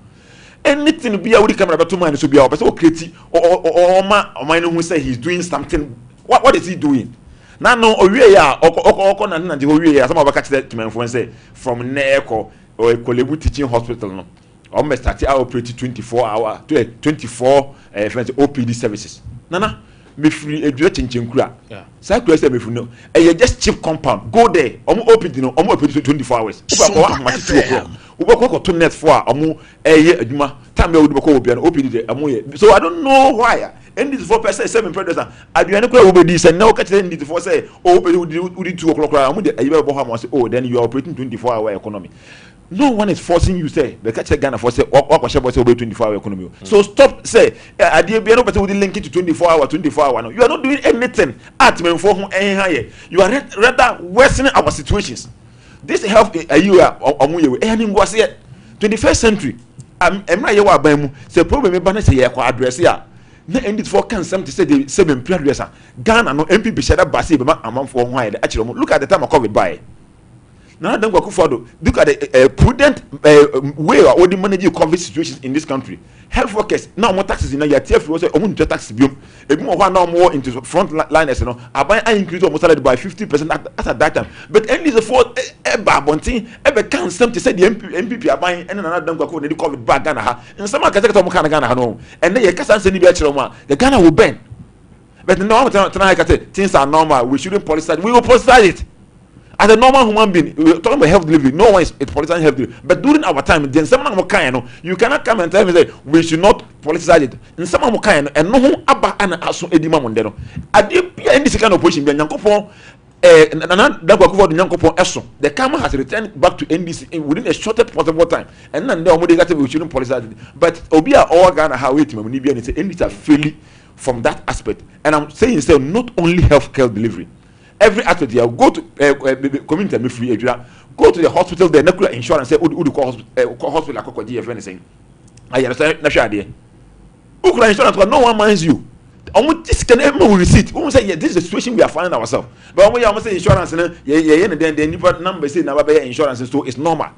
anything be able to come about 2 minutes to be our person creative or man who say he's doing something what is he doing now no owie or na the owie some of catch that man for say from Neko or a Kolebu teaching hospital no almost start operating 24 hour to a 24 OPD services nana me free edua chinchin kura say kura say me free no just cheap compound go there OPD no operate 24 hours to net for adwuma time we do ko obi na OPD so I don't know why and this 4% 7 predators aduane kura obedi say now catch them need for say OPD would 2 o'clock amu dey say then you are operating 24 hour economy. No one is forcing you say the catch Ghana for say what say 24 hour economy. So stop say Ade Akye no person would link it to 24 hour no. You are not doing anything at men for higher. You are rather worsening our situations. This health you are any was here 21st century emra ye wa ban mu say problem be na say ye kwa address ya na end for can something say the seven predators Ghana no MPP share that base be ma amam for ho higher. Actually look at the time of COVID by Nana Dankwa Akufo-Addo, look at the prudent way of managing COVID situations in this country. Health workers now more taxes in your TF was a tax bill. If more now more into front liners, you know, I increase almost salary by 50% at that time. But only the four bonting ever can't to say the MPP are buying and another Dankwa they COVID back Ghana. And some can take Ghana home. And then you can't send the Ghana will bend. But no tonight I say things are normal. We shouldn't politicize. We will politicize it. As a normal human being, we're talking about health delivery. No one is politicizing health delivery. But during our time, then someone you cannot come and tell me that we should not politicize it. And someone and no one abba and aso edima mondero. Ade Akye in this kind of position, Nyankopon the camera has returned back to NDC within a shortest possible time. And then we shouldn't politicize it. But Obia all Ghana how it may be and NDC are failing from that aspect. And I'm saying so not only healthcare delivery. Every aspect here, go to community and free area, go to the hospital, the nuclear insurance, say, who call hospital, I call GFN saying, I understand, national idea. Who insurance, no one minds you. This can ever receipt. Who say, yeah, this is the situation we are finding ourselves. But when you say insurance, and then the number say, now insurance, so it's normal.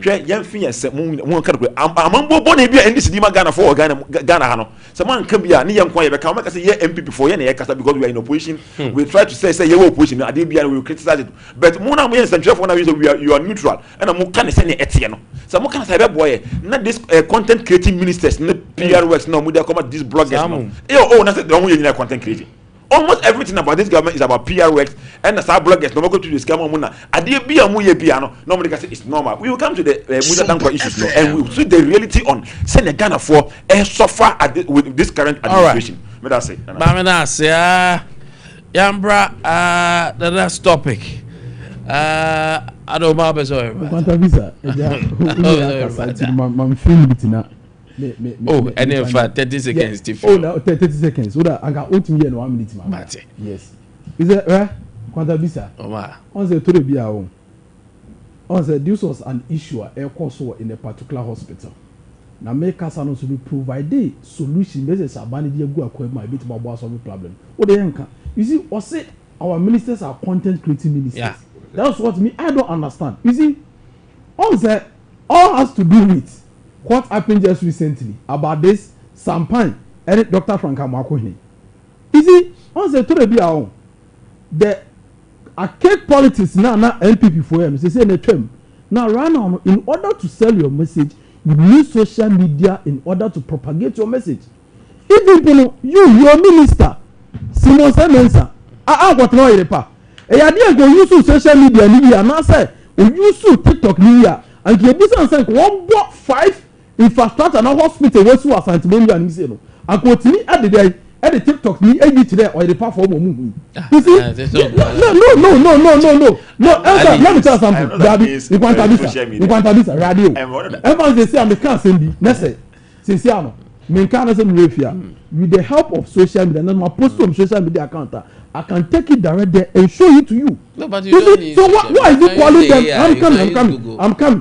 Young fears, one can among Bonnie and this Dima Ghana for Ghana. Someone can be a young quiet, but come back and say, yeah, MP for any because we are in opposition. We try to say, you're opposition, I did be and we criticize it. But Mona means and Jeff, when you are neutral, and I'm kind of saying Etienne. Some kind of say, boy, not this content creating ministers, not PR works, no, we come at this bloggers. Oh, that's the only content creating. Almost everything about this government is about PR works and the sub bloggers. No go to the scam muna. Ade Akye piano. Nobody can say it's normal. We will come to the Dankwa issues now, and we will see the reality on send Ghana for suffer with this current administration. May I say? Bamina say, Yambra, the last topic. I don't know about sorry. Nkwantabisa, I'm feeling it now. And in fact, 30 seconds. Yes. Oh, no, 30 seconds. So that I got 8 million 1 minute. Mate. Yes. Is it right? Nkwantabisa. On the to be our own. On the this was an issue in a particular hospital. Now make us also be provide solution. There's a bandy go acquire my bit about solve problem. What the anchor? You see, or say our ministers are content creating ministers. Yeah. That's what me. I don't understand. You see, all has to do with what happened just recently about this Sampan and Dr. Frank Amakwene. You see, on the to be our own, the archaic politics now NPP for him. They say in the term now right now in order to sell your message, you use social media in order to propagate your message. Even your minister, Simon Semensa, what no yepa. E ade go use social media ni ya na say o use TikTok ni ya and you business say one block 5 infrastructure na hospital we su asantimoni and say no akotini ade dey e the TikTok ni e today or the platform mu. You see? No, let me tell you something. Nkwantabisa radio. Everyone they say I'm the can send you. Let's say sincerely me can say me refia with the help of social media and my post on social media account I can take it direct there and show it to you. No, but you don't need. So why is he calling them? I'm coming.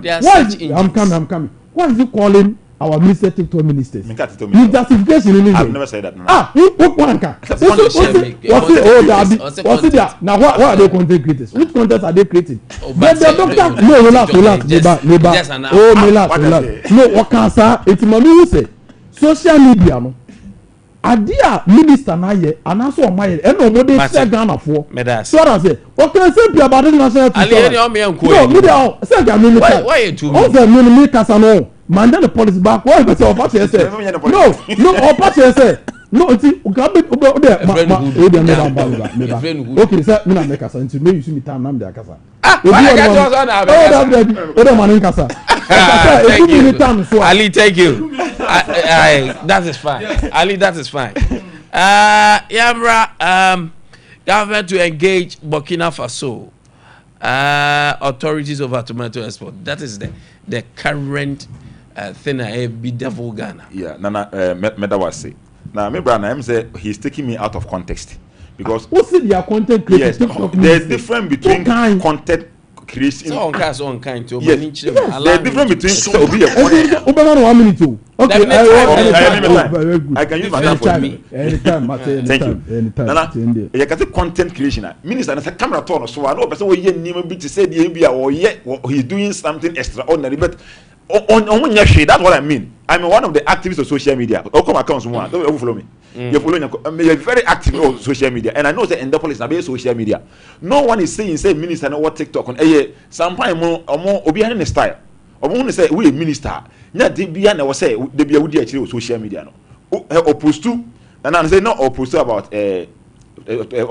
I'm coming. Why is he calling our minister TikTok ministers? His justification in I've never said that. What's it there? Now what are they content creators? Which content are they creating? Relax. No, what can say? It's mommy who say social media no. Adia minister na ye anaso o maye e no mo dey say Ghana for so that say what can say be about the national TV ali o me enko no me dey say ga minister why you too o say me kasa no man the police back why be say o party say no o party say no nti o ga be o dey okay say me na make kasa nti me use me time na me dey kasa Ali, thank you. That is fine. Ali, that is fine. Yamra, government to engage Burkina Faso authorities over tomato export. That is the current thing I be devil Ghana. Yeah, Nana, Medawase. Now, my brother, I'm saying he's taking me out of context. Because what's it their content creation? Yes, there's difference between content creation. So on cast on kind to yes. The difference between so be a Open 1 minute too. Okay, I can use my time for me. Anytime. Nana, you can say content creation. Minister, and a camera turn so I know person we name be to say the ABA or yet he's doing something extraordinary, but on your shade, that's what I mean. I'm one of the activists of social media. How come accounts one? Don't follow me. You're following. You're very active on social media, and I know that in the police, now social media. No one is saying, say minister, know what TikTok on. Sometimes more obi the style. Or one say we minister. Now they be and I was say they be a actually social media no. Opposed to, and I say not opposed to about or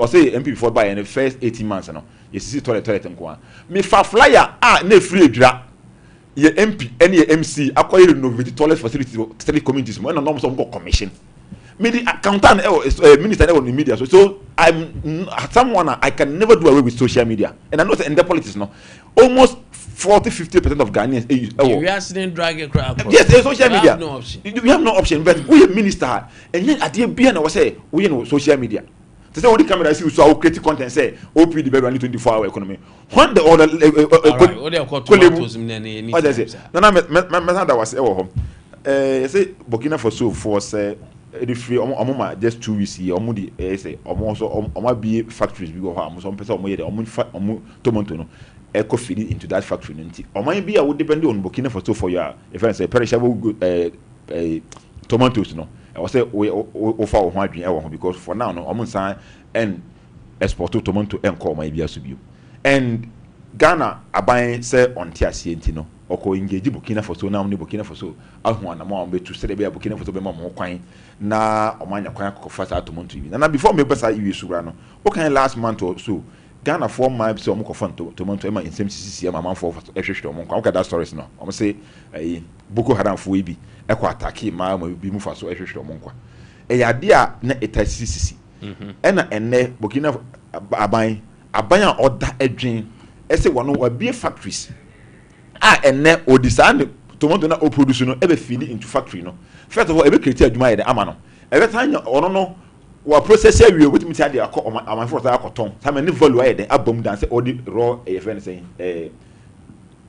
say MP before by in the first 18 months no. You see toilet and go on. Me fa flyer ne free dra. Ye MP any MC acquire renovate toilet facilities for 3 communities. When no some commission. Me the accountant minister on the media. So I'm someone I can never do away with social media. And I know that in the politics no. Almost 40-50% of Ghanaians. We are seeing drag a crowd. Yes, social media. Have no option. We have no option. But we are minister, and then at the end, I was say we know social media. To say all the camera see so create content say OP the better 24-hour economy. When the other what they call tomatoes in any. What does it? No, that was home. Say Burkina Faso for say the free just 2 weeks here. Say almost be factories we go have some person omo tomato no. Eco feed into that factory. Or maybe I would depend on Burkina Faso for your if I say perishable good tomatoes no. I was say we offer one drink because for now no almost sign and export to tomato and call my BSU. And Ghana are buying say on TRC no or engage Burkina Faso now Burkina Faso one amount to say Burkina Faso be more coin na or mine acquire first tomato. And before me best I use Surano. Okay last month or so Ghana 4 miles so much fun to Monto in same CC my man for okay that stories now. I'm say Boko Haram for be equal attack my be move so extra monqua. A idea na eta CC. And Burkina Abayan order a dream. Say one will be factories. And ne or design tomato na o produce no ever feed into factory no. First of all, every created my the amano. Every time or no. Wa process we with me tell dey am for that cotton some any value aye dey abom dan say all the raw friend saying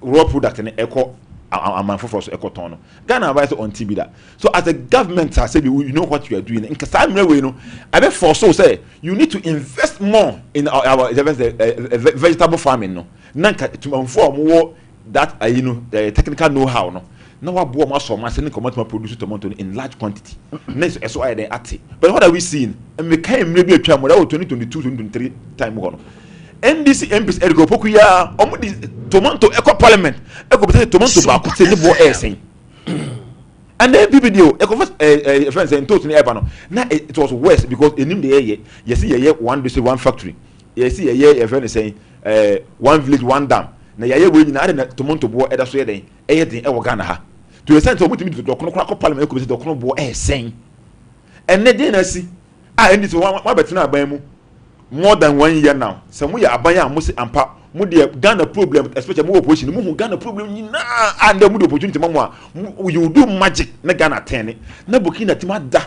raw product na eco am for so eco ton no Ghana buy so on TB that so as a government I say you know what you are doing in kasa way no I be for so say you need to invest more in our vegetable farming no nanka to inform that you know the technical know how no now what boy must so sending tomato produce tomato in large quantity. Next so I at but what are we seeing? And we came maybe a term 2022-2023 time one. NDC MPs ergo pokuya tomato eco parliament eco tomato back say the boy saying. And then video eco first friends and totally ebano. Now it was worse because in the area you see a one district one factory. You see a year friend saying one village one dam. Na yaye we nyina ade na tomato bo eda so yeden eyeden e wo Ghana ha to the sense omutimi to dokono kra ko parliament ko be dokono bo sen enne dey na si ndi so wa betina aban mu more than 1 year now so mu ya aban ya mu se ampa mu de Ghana problem especially mu opposition mu Ghana problem nyina and mu de opportunity mamu a you do magic na Ghana ten na Burkina tima da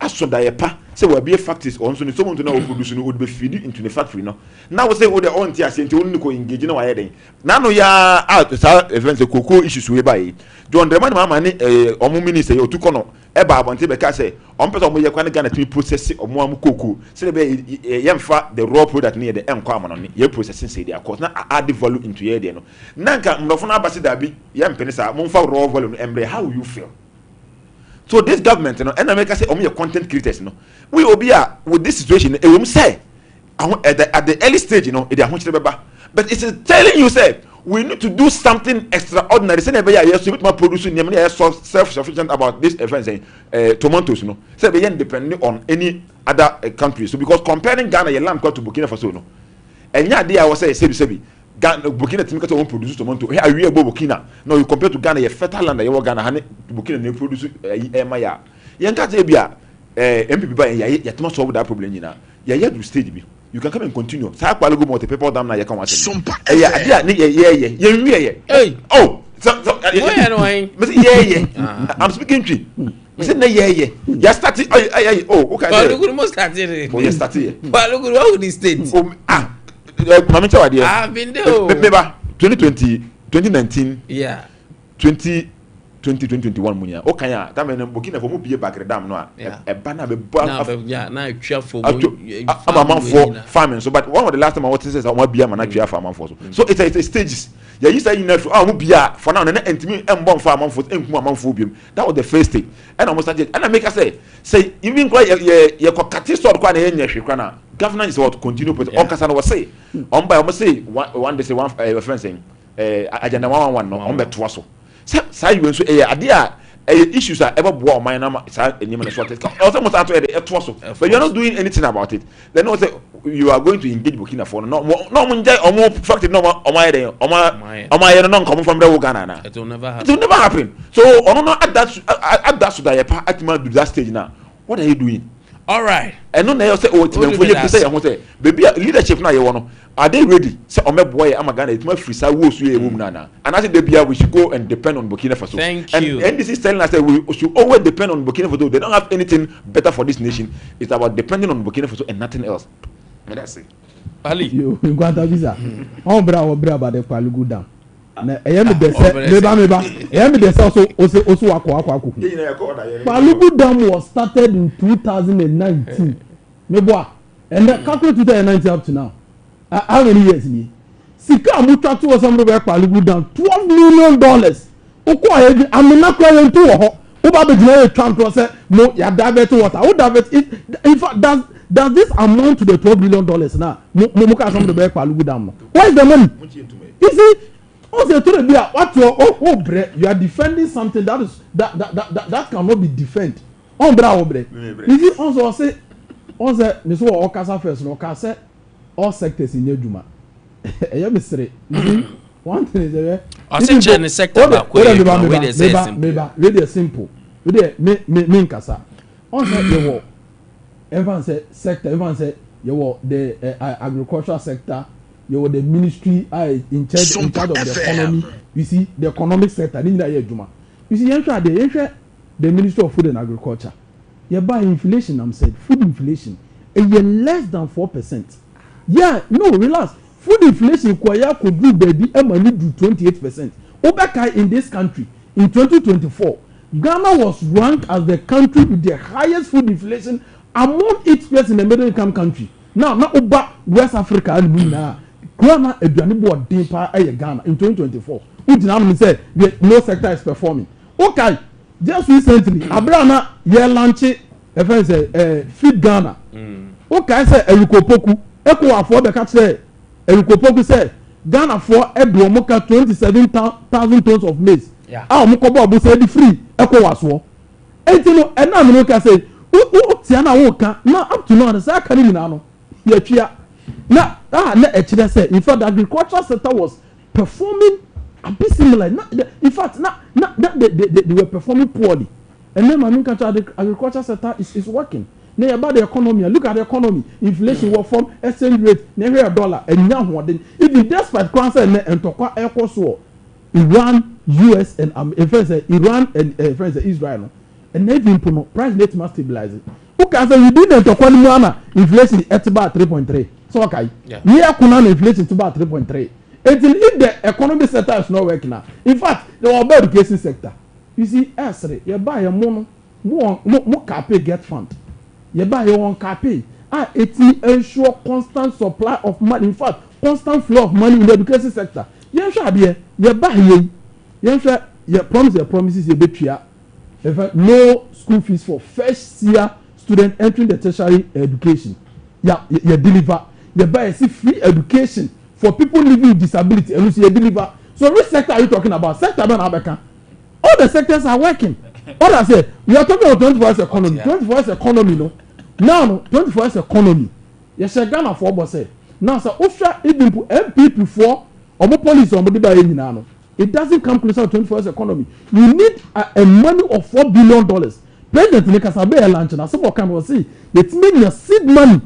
asoda ye pa say we be factories on so so to na we produce no would be feed into the factory no now we say we the on tia say nti ko engage na why den na no ya out sa events cocoa issues we buy John the man mama ni omo minister you to kono e ba abonte be ka say on person mo ye kwa Ghana to process omo am cocoa say be yemfa the raw product ni the enko am no ni ye processing say their cost na add value into ye there no na nka mrofo na abase da bi ye mpene sa mo fa raw volume embre how you feel. So this government, you know, and America say, your content creators, you know, we will be with this situation. It will say at the early stage, you know, but it's telling you, say, we need to do something extraordinary. Say, yes, we are producing, self-sufficient about this event, saying tomatoes, you know, say we are depending on any other country. So because comparing Ghana, your land to Burkina Faso, no, and yeah, I was say, Ghana, Burkina Faso won't produce tomato. Here are you Burkina? No, you compare to Ghana, a fertile land. You Ghana, Burkina they produce Maya. You can't say MPP by you must solve that problem. You know, you to stage me. You can come and continue. Say I go more the people down now. You come and say, Hey, oh, I'm speaking to you. You started. Oh, okay. But look, we started. Oh, you started. But look, what would this state? Mami chawa dia. I've been there. Beba. 2019 yeah 2021 munya o kan ya tama na Burkina Faso mu bie Bakre Dam no a e ba na be ba na atwa for amamfo farming so but one of the last time I was saying say bia ma na atwa for amamfo so it's stages ya you say you know mu bia for now na entimi embon for amamfo enkum amamfo biem that was the first stage and almost started and I make us say even kwa ye ko kati store kwa na ye nyehwe kwa na government is what continue put all kasa no we say on by almost say one day say one friend saying agenda 111 no on beto so say you so ade a issues are ever boa man na say enyim na short also must ato eto so but you are not doing anything about it then no say you are going to engage Burkina Faso no mo njai omo fact no omo yede omo yede no come from the Ghana na it will never happen so ono no at that so that you at man do that stage now what are you doing all right and no na say o timefo ye say you say baby leadership na ye wo no are they ready say omeboy am Ghana it ma free sa wo so ye wom na and I say we should go and depend on Burkina Faso and this is telling us that we should always depend on Burkina Faso. They don't have anything better for this nation. It's about depending on Burkina Faso and nothing else. And that's it. Ali you Nkwantabisa on bra about the Palugu Dam na eyemi de se meba eyemi de se also akwa Palugu Dam was started in 2019 mebo and calculate 2019 up to now how many years ni sika amutwa to osam be Palugu Dam $12 million okọ ayebi amina kwa yentu wo ho oba be gina ye twanto se mo ya divert water wo divert in fact does this amount to the $12 billion now mo ka some be Palugu Dam where is the money you see also to be what you are defending something that cannot be defended on bra obre you see also say me so o kasa first no ka say all sectors in Ejuma eya misre one thing is there I say in the sector back where they say simple really simple me nkasa on say you wo everyone say sector everyone say you wo the agricultural sector you wo the ministry in charge of the economy you see the economic sector ni na Ejuma you see yenhwa the ministry of food and agriculture you buy inflation I'm said food inflation less than 4%. Yeah, no, relax. Food inflation could do baby money do 28%. Obaka in this country in 2024, Ghana was ranked as the country with the highest food inflation among its peers in the middle income country. Now Oba West Africa and Ghana Eduanibo Dimpa Ghana in 2024. Ujinam said no sector is performing. Okay, just recently, Abrana launch Feed Ghana. Okay, say Erikopoku. Eko afọ be catch say Erikopoku say Ghana for edo mo ka 27,000 tons of maize. Ah mo ko bo say the free eko waso. Enti no na me no ka say tia na wo ka na up to now say aka ni na no. Ya twia. Na e kire say in fact the agricultural sector was performing a bit similar. In fact they were performing poorly. And then my agricultural sector is working. Now about the economy, look at the economy. Inflation will form exchange rate, never $1. And now even despite cancer and Tokwa Air Force War, Iran, US and Iran and Israel, and even price rate must stabilize it. Okay, so you didn't talk about inflation at about 3.3. So okay, we are kunana inflation to about 3.3. Until if the economy sector is not working now. In fact, the about education sector. You see, Esre, you buy a more cape get fund. You buy your own cape. It ensure constant supply of money. In fact, constant flow of money in the education sector. You shall be you buy you shall you promise your promises you betray. No school fees for first year student entering the tertiary education. You deliver. You buy free education for people living with disability and you deliver. So which sector are you talking about? Sector Abeka. All the sectors are working. All I say, we are talking about 24 hours economy. 24 hours economy, no. Now, 24 hours economy. Yes, Ghana for boss say. Now, so Osha even MP before or police or no. It doesn't come closer to 24 hours economy. You need a money of $4 billion. President Nikasabe lunch and some kind of say it means your seed money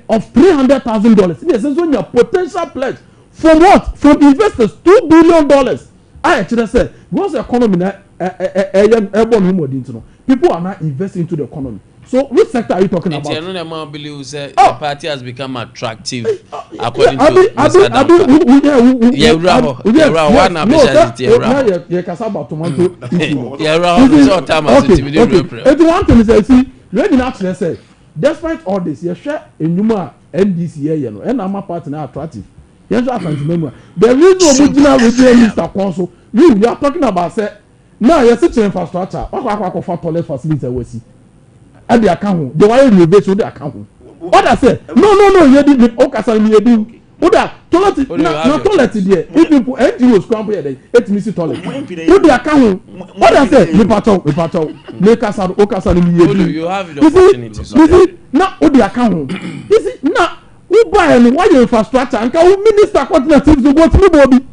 of $300,000. Yes, it's when your potential pledge from what? From investors $2 billion. I actually said, what's the economy now? People are not investing into the economy. So which sector are you talking about? I believe the party has become attractive according to Mr. Dampa. Despite all this, you share a number NDC here, and I'm a partner attractive. Yes, I can't remember. There is no original with Mr. Consul. You are talking about say now you're such an infrastructure. What for toilet facilities we see? At the account, the wire rebate with the account. What I say? No, you did Okasa, you did. Oda toilet, no toilet there. If people NGO scramble here, it means toilet. With the account, what I say? We patch out. Make us out Okasa, you have the opportunity. You see, now with the account. You see, now who buy and why infrastructure and can minister quantitative to go to me, Bobby.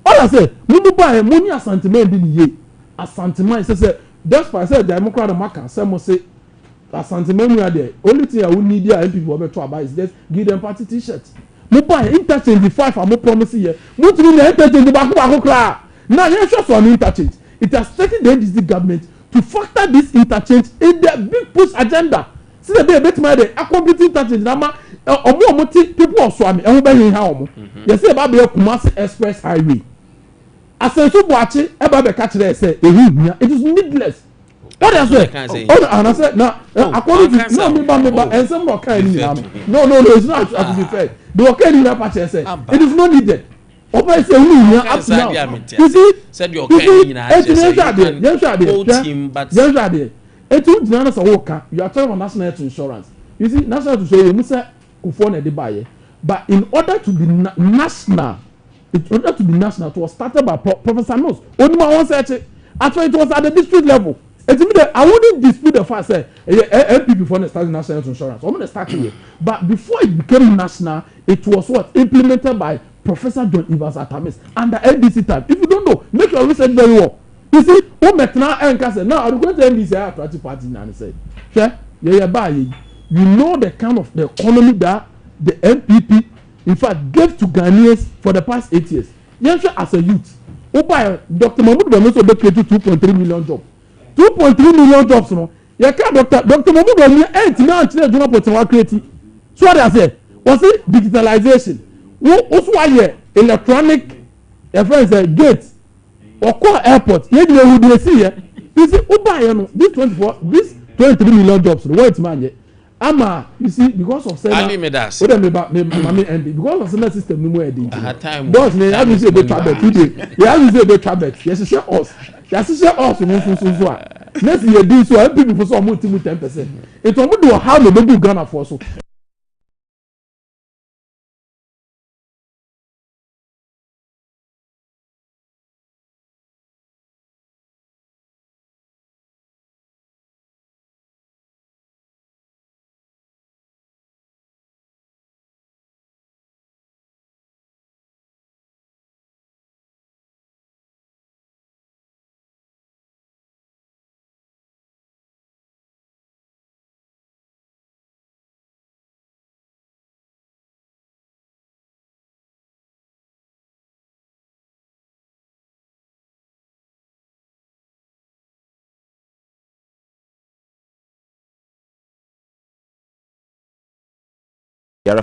All I say, we buy money as sentiment in ye. As sentiment, say, that's why I said Democrat American, some say. Asantiment we are there. Only thing I will need here and people will to buy is just give them party t-shirts. Mo buy interchange the 5 and mo promise here. Mo to the interchange the back cry. Now you just on interchange. It has taken the NDC government to factor this interchange in their big push agenda. See the day bet my day. A complete interchange. Nama omo people of Swami. Omo be here omo. You see about the Kumasi Express Highway. Asenso Boachi eba be catch there say it is needless. What I say? Oh, and I said, now, according to no, and some more kind of no, it's not to be fair. The okay in that patch, I say, it is not needed. Opa say, up to now. You see, said your okay in our you are talking about national health insurance. You see, national health insurance, you must say, Kufone de Baye. But in order to be national, it was started by Professor Nose. Only one said it. Actually, it was at the district level. I wouldn't dispute the fact that MPP before they started national health insurance. I'm going to start here. But before it became national, it was what? Implemented by Professor John Evans Atamis under NDC time. If you don't know, make your research very well. You see, now I'm going to NDC attractive party and say, you know the kind of the economy that the MPP, in fact, gave to Ghanaians for the past 8 years. Yes, as a youth, Dr. Mahmoud Bamuso created 2.3 million jobs. 2.3 million jobs, no. You can't Dr. Mahmoud Bamuso 8 million jobs for to create. So what I say, was it digitalization? Also, why electronic, gate or core airport? You know who they see here. You see, this 23 million jobs. Wait, man. You see, because of because of the system, no more. Boss, you have to say about travel today. You have to say about travel. Yes, share us. Yes, share us. Next year, do so. People for some more 10%. It will do how the baby Ghana for so.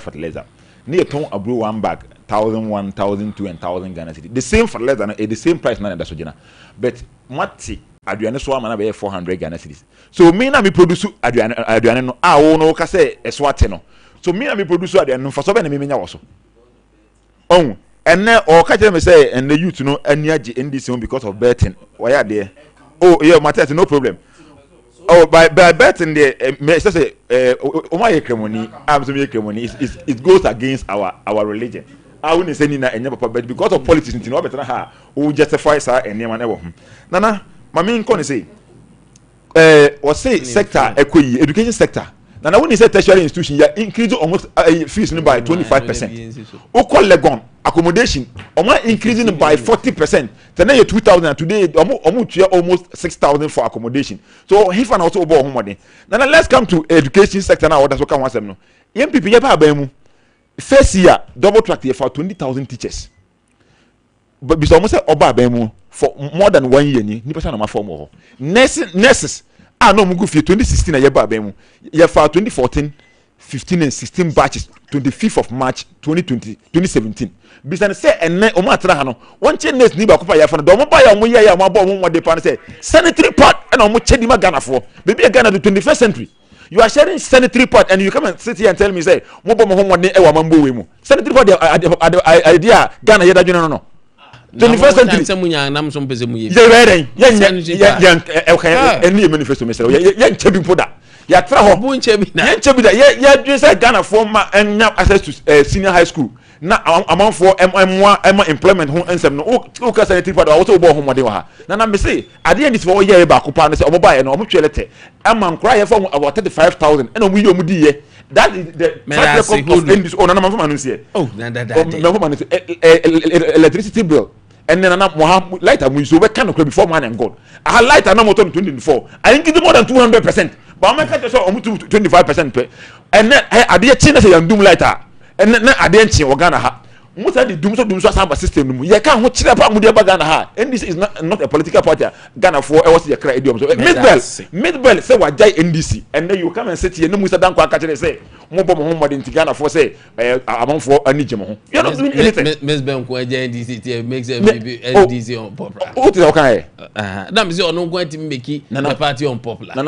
Fertilizer. Near ton a brew 1 bag, 1,000, 1,002 and 1,000 Ghana city. The same fertilizer at the same price now that's Sojana. But Mati Adriana Swam and 400 Ghana cities. So me na me produce Adriana no no kase eswateno. So me na me produce Adriana for so be na me nya woso. Oh, and now or catch them say and the youth know any NDC because of betting. Why are there? Oh yeah, Matthias, no problem. Oh, by betting there, it goes against our religion. I wouldn't say any papa, but because of politics, you know better how who justifies her and never. Nana, my main con say, or say sector, education sector. Nana, when you say tertiary institution, you increase almost fees by 25%. Oko legon accommodation, increasing by 40%. Today 2,000, today almost 6,000 for accommodation. So if and also about home money. Now let's come to education sector now. That's what I want to know. Young people, you first year double track here for 20,000 teachers. But because almost oba bemu for more than 1 year, ni person na form nurses no mu go fi 2016 na ye ba ba mu ye fa 2014 15 and 16 batches 25th of March 2017 bisan say enne o ma tra ha no won che next ni ba ko pa ya fa no do mo ba ya mo ye ya mo ba mo de pa no say sanitary pad and o mo che di ma Ghana for baby Ghana the 21st century you are sharing sanitary pad and you come and sit here and tell me say mo ba mo ho mo ne e wa mambo we mu sanitary pad idea Ghana ye da dwene no 21st century se munya nam so mpese mu ye ye reden ye eni manifesto mesere ye nche bi poda ya tra ho bu nche bi na ye nche bi da ye dwen say Ghana for ma enya access to senior high school na amount for emma employment ho ensem no o ka sanitary pad wo so bo ho mode wa ha na me say ade any for ye ba ko pa no say omo ba ye no omo twelete emma nkra ye for about 35,000 and omo ye omo di ye that is the track record of this na man no say oh na that electricity bill and then Mohammed lighter we so we can before man and God. I had lighter no more 2024. I think it's more than 200%. But I'm going to say 25%. And then I did change say doom lighter. And then I didn't change Ghana ha. Most of the doom so samba system. You can't watch it up with Ghana ha. And this is not a political party. Ghana for was the cry idiom. So Midbell say what jai NDC. And then you come and sit here no Musa Dan kwa catch say mo bo mo in Ghana for say among for anijemo. You're not doing anything. Miss Ben kwa jai NDC makes NDC unpopular. What is okay? That means you're not going to make the party unpopular. You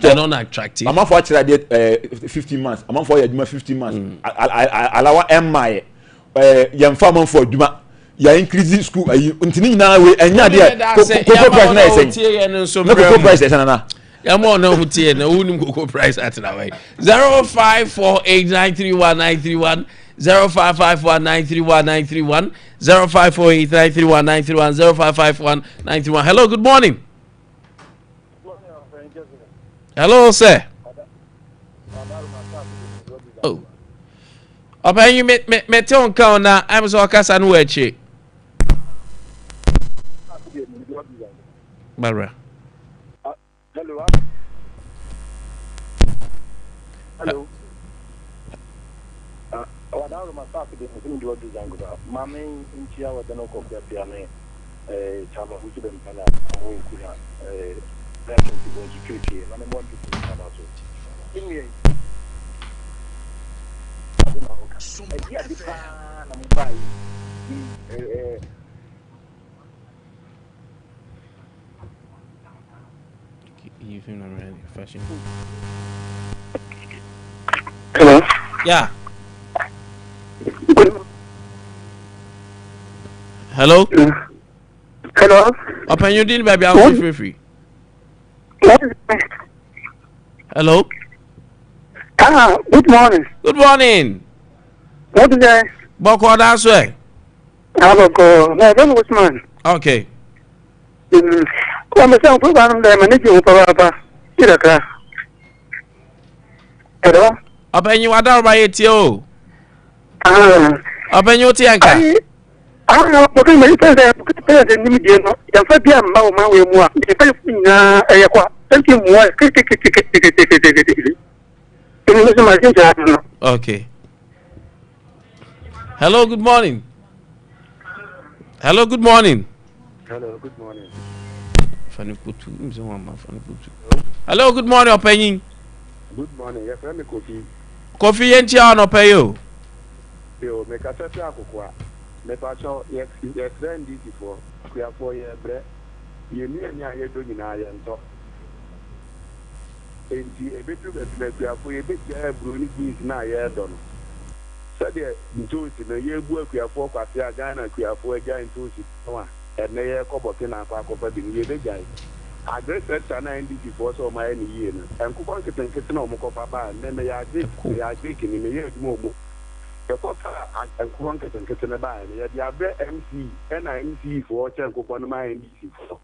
are not attractive. I'm for actually 15 months. I'm for 15 months. Allow MI yɛmfa man for adwuma ya increase school ayi ntini nyina we enya de cocoa price na say no cocoa price say na ya mo na hutie na unim cocoa price at na way 0548931931 0554931931 0548931931 055191. Hello, good morning. Hello, sir. Oh. Open you me ton count na I'm so kasa no echi. Barra. Hello. Hello. Wadaro masafi de mfini ndio du zangu ba. Mame nchia wadano ko pia pia ne chama hutu de mpana amu kuya level of security na mo ndu kuna so. Kimwe dia di pa na mobile you feel not really fashion. Hello. Yeah. Hello. Hello. Open your deal, baby. I'll be free. Hello. Good morning. Good morning. What is that? Boko that's way. Boko. No, don't was man. Okay. I'm a sound program there, managing Papa. Hello. Open you are by it, yo. Open your tianka. I don't know what you may say. The medium, the Fabian Mama will walk. Thank you. Okay. Hello, good morning. Hello, good morning. Hello, good morning. Hello, good morning, Open. Good morning. Yes, I'm a coffee. Coffee and tea on pay you. You make a set of me pacho yes friend this before we are 4 years bread you need any do nyina ye nto enti ebetu be we are 4 years be broni beans na ye do no so de ntosi na ye bu akuafo kwase aga na akuafo aga ntosi no a ene ye koboke na akwa akofa bi ye be gai agre sector na ndi before so ma ye ni ye no enkukon ketenkete na omokofa ba na ya agre kini me ye adwuma omo the first and one can get in the band. You MC and MC for Chanko my NBC for.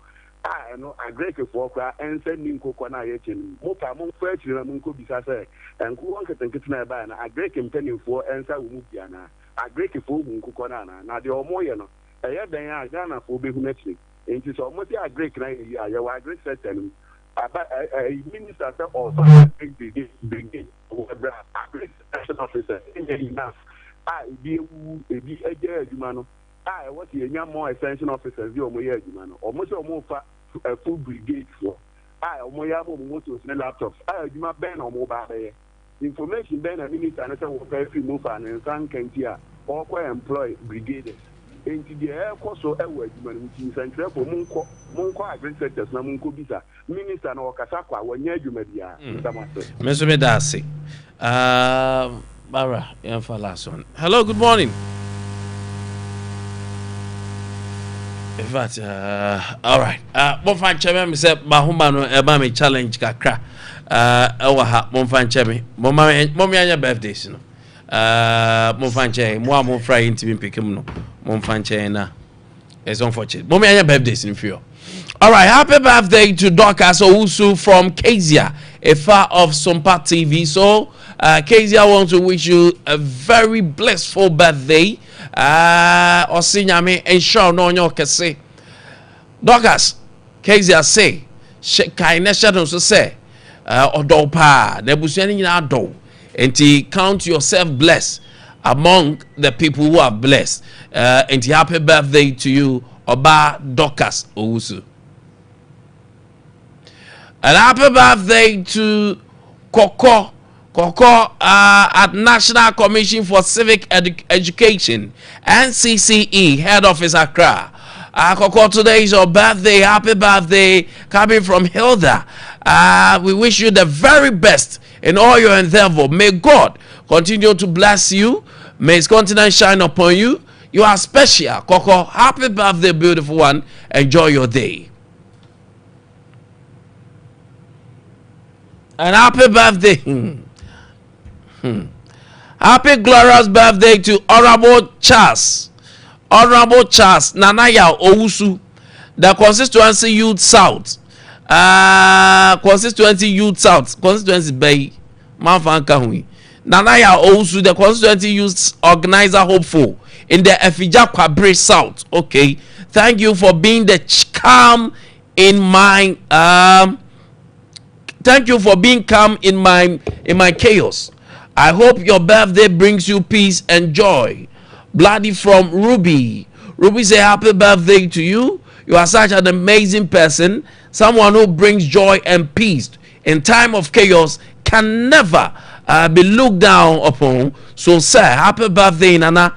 I know a great for and sending Kokona Yakin. Mopa Mon Fetch and Munko Bisasa and one can get in the band. A great companion for Ensa Mukiana. A great for Munkukonana. Now the Omoyano. A year they are Ghana for Behunetli. It is almost a great night. You are a great set and a minister or something big action officer enough. I be a Germano. I was a young more extension officers, you may Germano, almost a more full brigade for ọmọ ya mo motos ne laptops adwuma bɛn na ɔmo ba bɛyɛ information bɛn na minister ne sɛ wɔpɛ free move and nsan kanti a ɔkɔ employ brigaders enti deɛ ɛkɔ so ɛwɔ adwuma no nti nsɛnkyerɛfo monkɔ agri sectors na monkɔ bisa minister na ɔkasa kɔ a wɔnyɛ adwuma biara nsamase me so me da ase Bara for last one. Hello, good morning. In fact, all right. Mo fan cheme me say mahuma no e ba me challenge kakra. Ewa ha mo fan cheme. Mo me anya birthdays no. Mo fan cheme mo fry intimi pikim no. Mo fan cheme na. It's unfortunate. Mo me anya birthdays in fear. All right, happy birthday to Dorcas Owusu from Kezia, a far of Sompa TV. So, Kezia wants to wish you a very blissful birthday. Osinyame ensure no nyo kese. Dorcas, Kezia say, kaine shadow so say, odo pa, nebusuani nyina do. Enti count yourself blessed among the people who are blessed. Enti happy birthday to you, Oba Dorcas Owusu. And happy birthday to Koko at National Commission for Civic Education, NCCE, head office Accra. Koko, today is your birthday. Happy birthday, coming from Hilda. We wish you the very best in all your endeavor. May God continue to bless you. May His countenance shine upon you. You are special, Koko. Happy birthday, beautiful one. Enjoy your day. And happy birthday. Happy glorious birthday to Honorable Charles Nanaya Owusu, the Constituency Youth South. Constituency Bay, Manfankahui. Nanaya Owusu, the Constituency Youth Organizer hopeful in the Efija Kwabre South. Okay. Thank you for being the calm in my thank you for being calm in my chaos. I hope your birthday brings you peace and joy. Bloody from Ruby. Ruby say happy birthday to you. You are such an amazing person. Someone who brings joy and peace in time of chaos can never be looked down upon. So sir, happy birthday, Nana.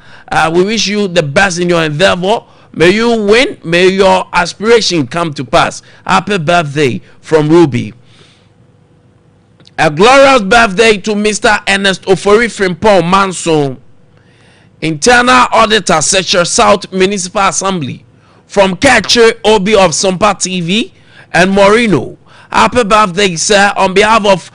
We wish you the best in your endeavor. May you win. May your aspiration come to pass. Happy birthday from Ruby. A glorious birthday to Mr. Ernest Ofori Frimpong Manson, Internal Auditor, Section South Municipal Assembly, from Kache Obi of Sompa TV and Morino. Happy birthday, sir, on behalf of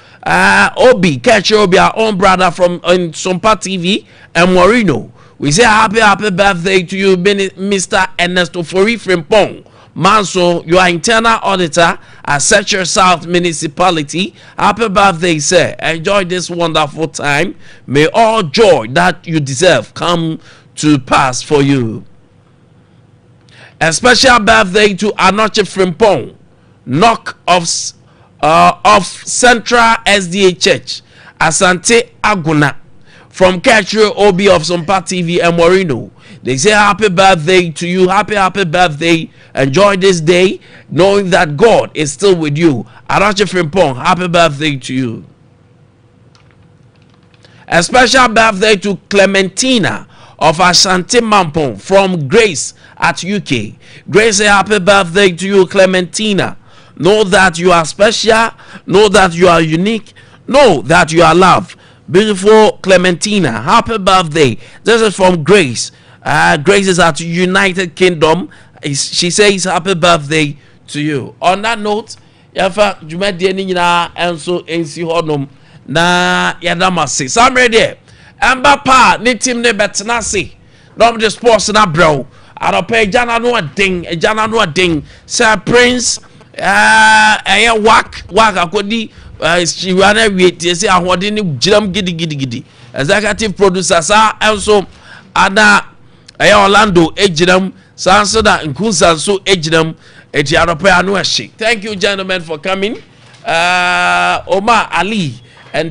Obi, Kache Obi, our own brother from Sompa TV and Morino. We say happy birthday to you, Mr. Ernest Ofori Frimpong Manso. You are internal auditor at Section South Municipality. Happy birthday, sir. Enjoy this wonderful time. May all joy that you deserve come to pass for you. A special birthday to Anoche Frimpong, knock of Central SDA Church, Asante Aguna, from Katri Obi of Sompa TV and Morino. They say happy birthday to you. Happy birthday. Enjoy this day knowing that God is still with you. Arache Frimpong, happy birthday to you. A special birthday to Clementina of Ashanti Mampong from Grace at UK. Grace, say happy birthday to you, Clementina. Know that you are special. Know that you are unique. Know that you are loved. Beautiful Clementina, happy birthday. This is from Grace. Grace is at United Kingdom. She says happy birthday to you. On that note, yafa jumadi ni nyina enso ensi honum na yadamase. Sam ready. Amba pa ni team ne betena se. Dom the sports na bro. Arope jana no ding. Sir Prince wak akodi she wanna wait say ahode ni giram gidi. Executive producer sa enso ada Orlando ejiram Sansada Nkunsa so ejiram eti arope anu ehye. Thank you gentlemen for coming. Omar Ali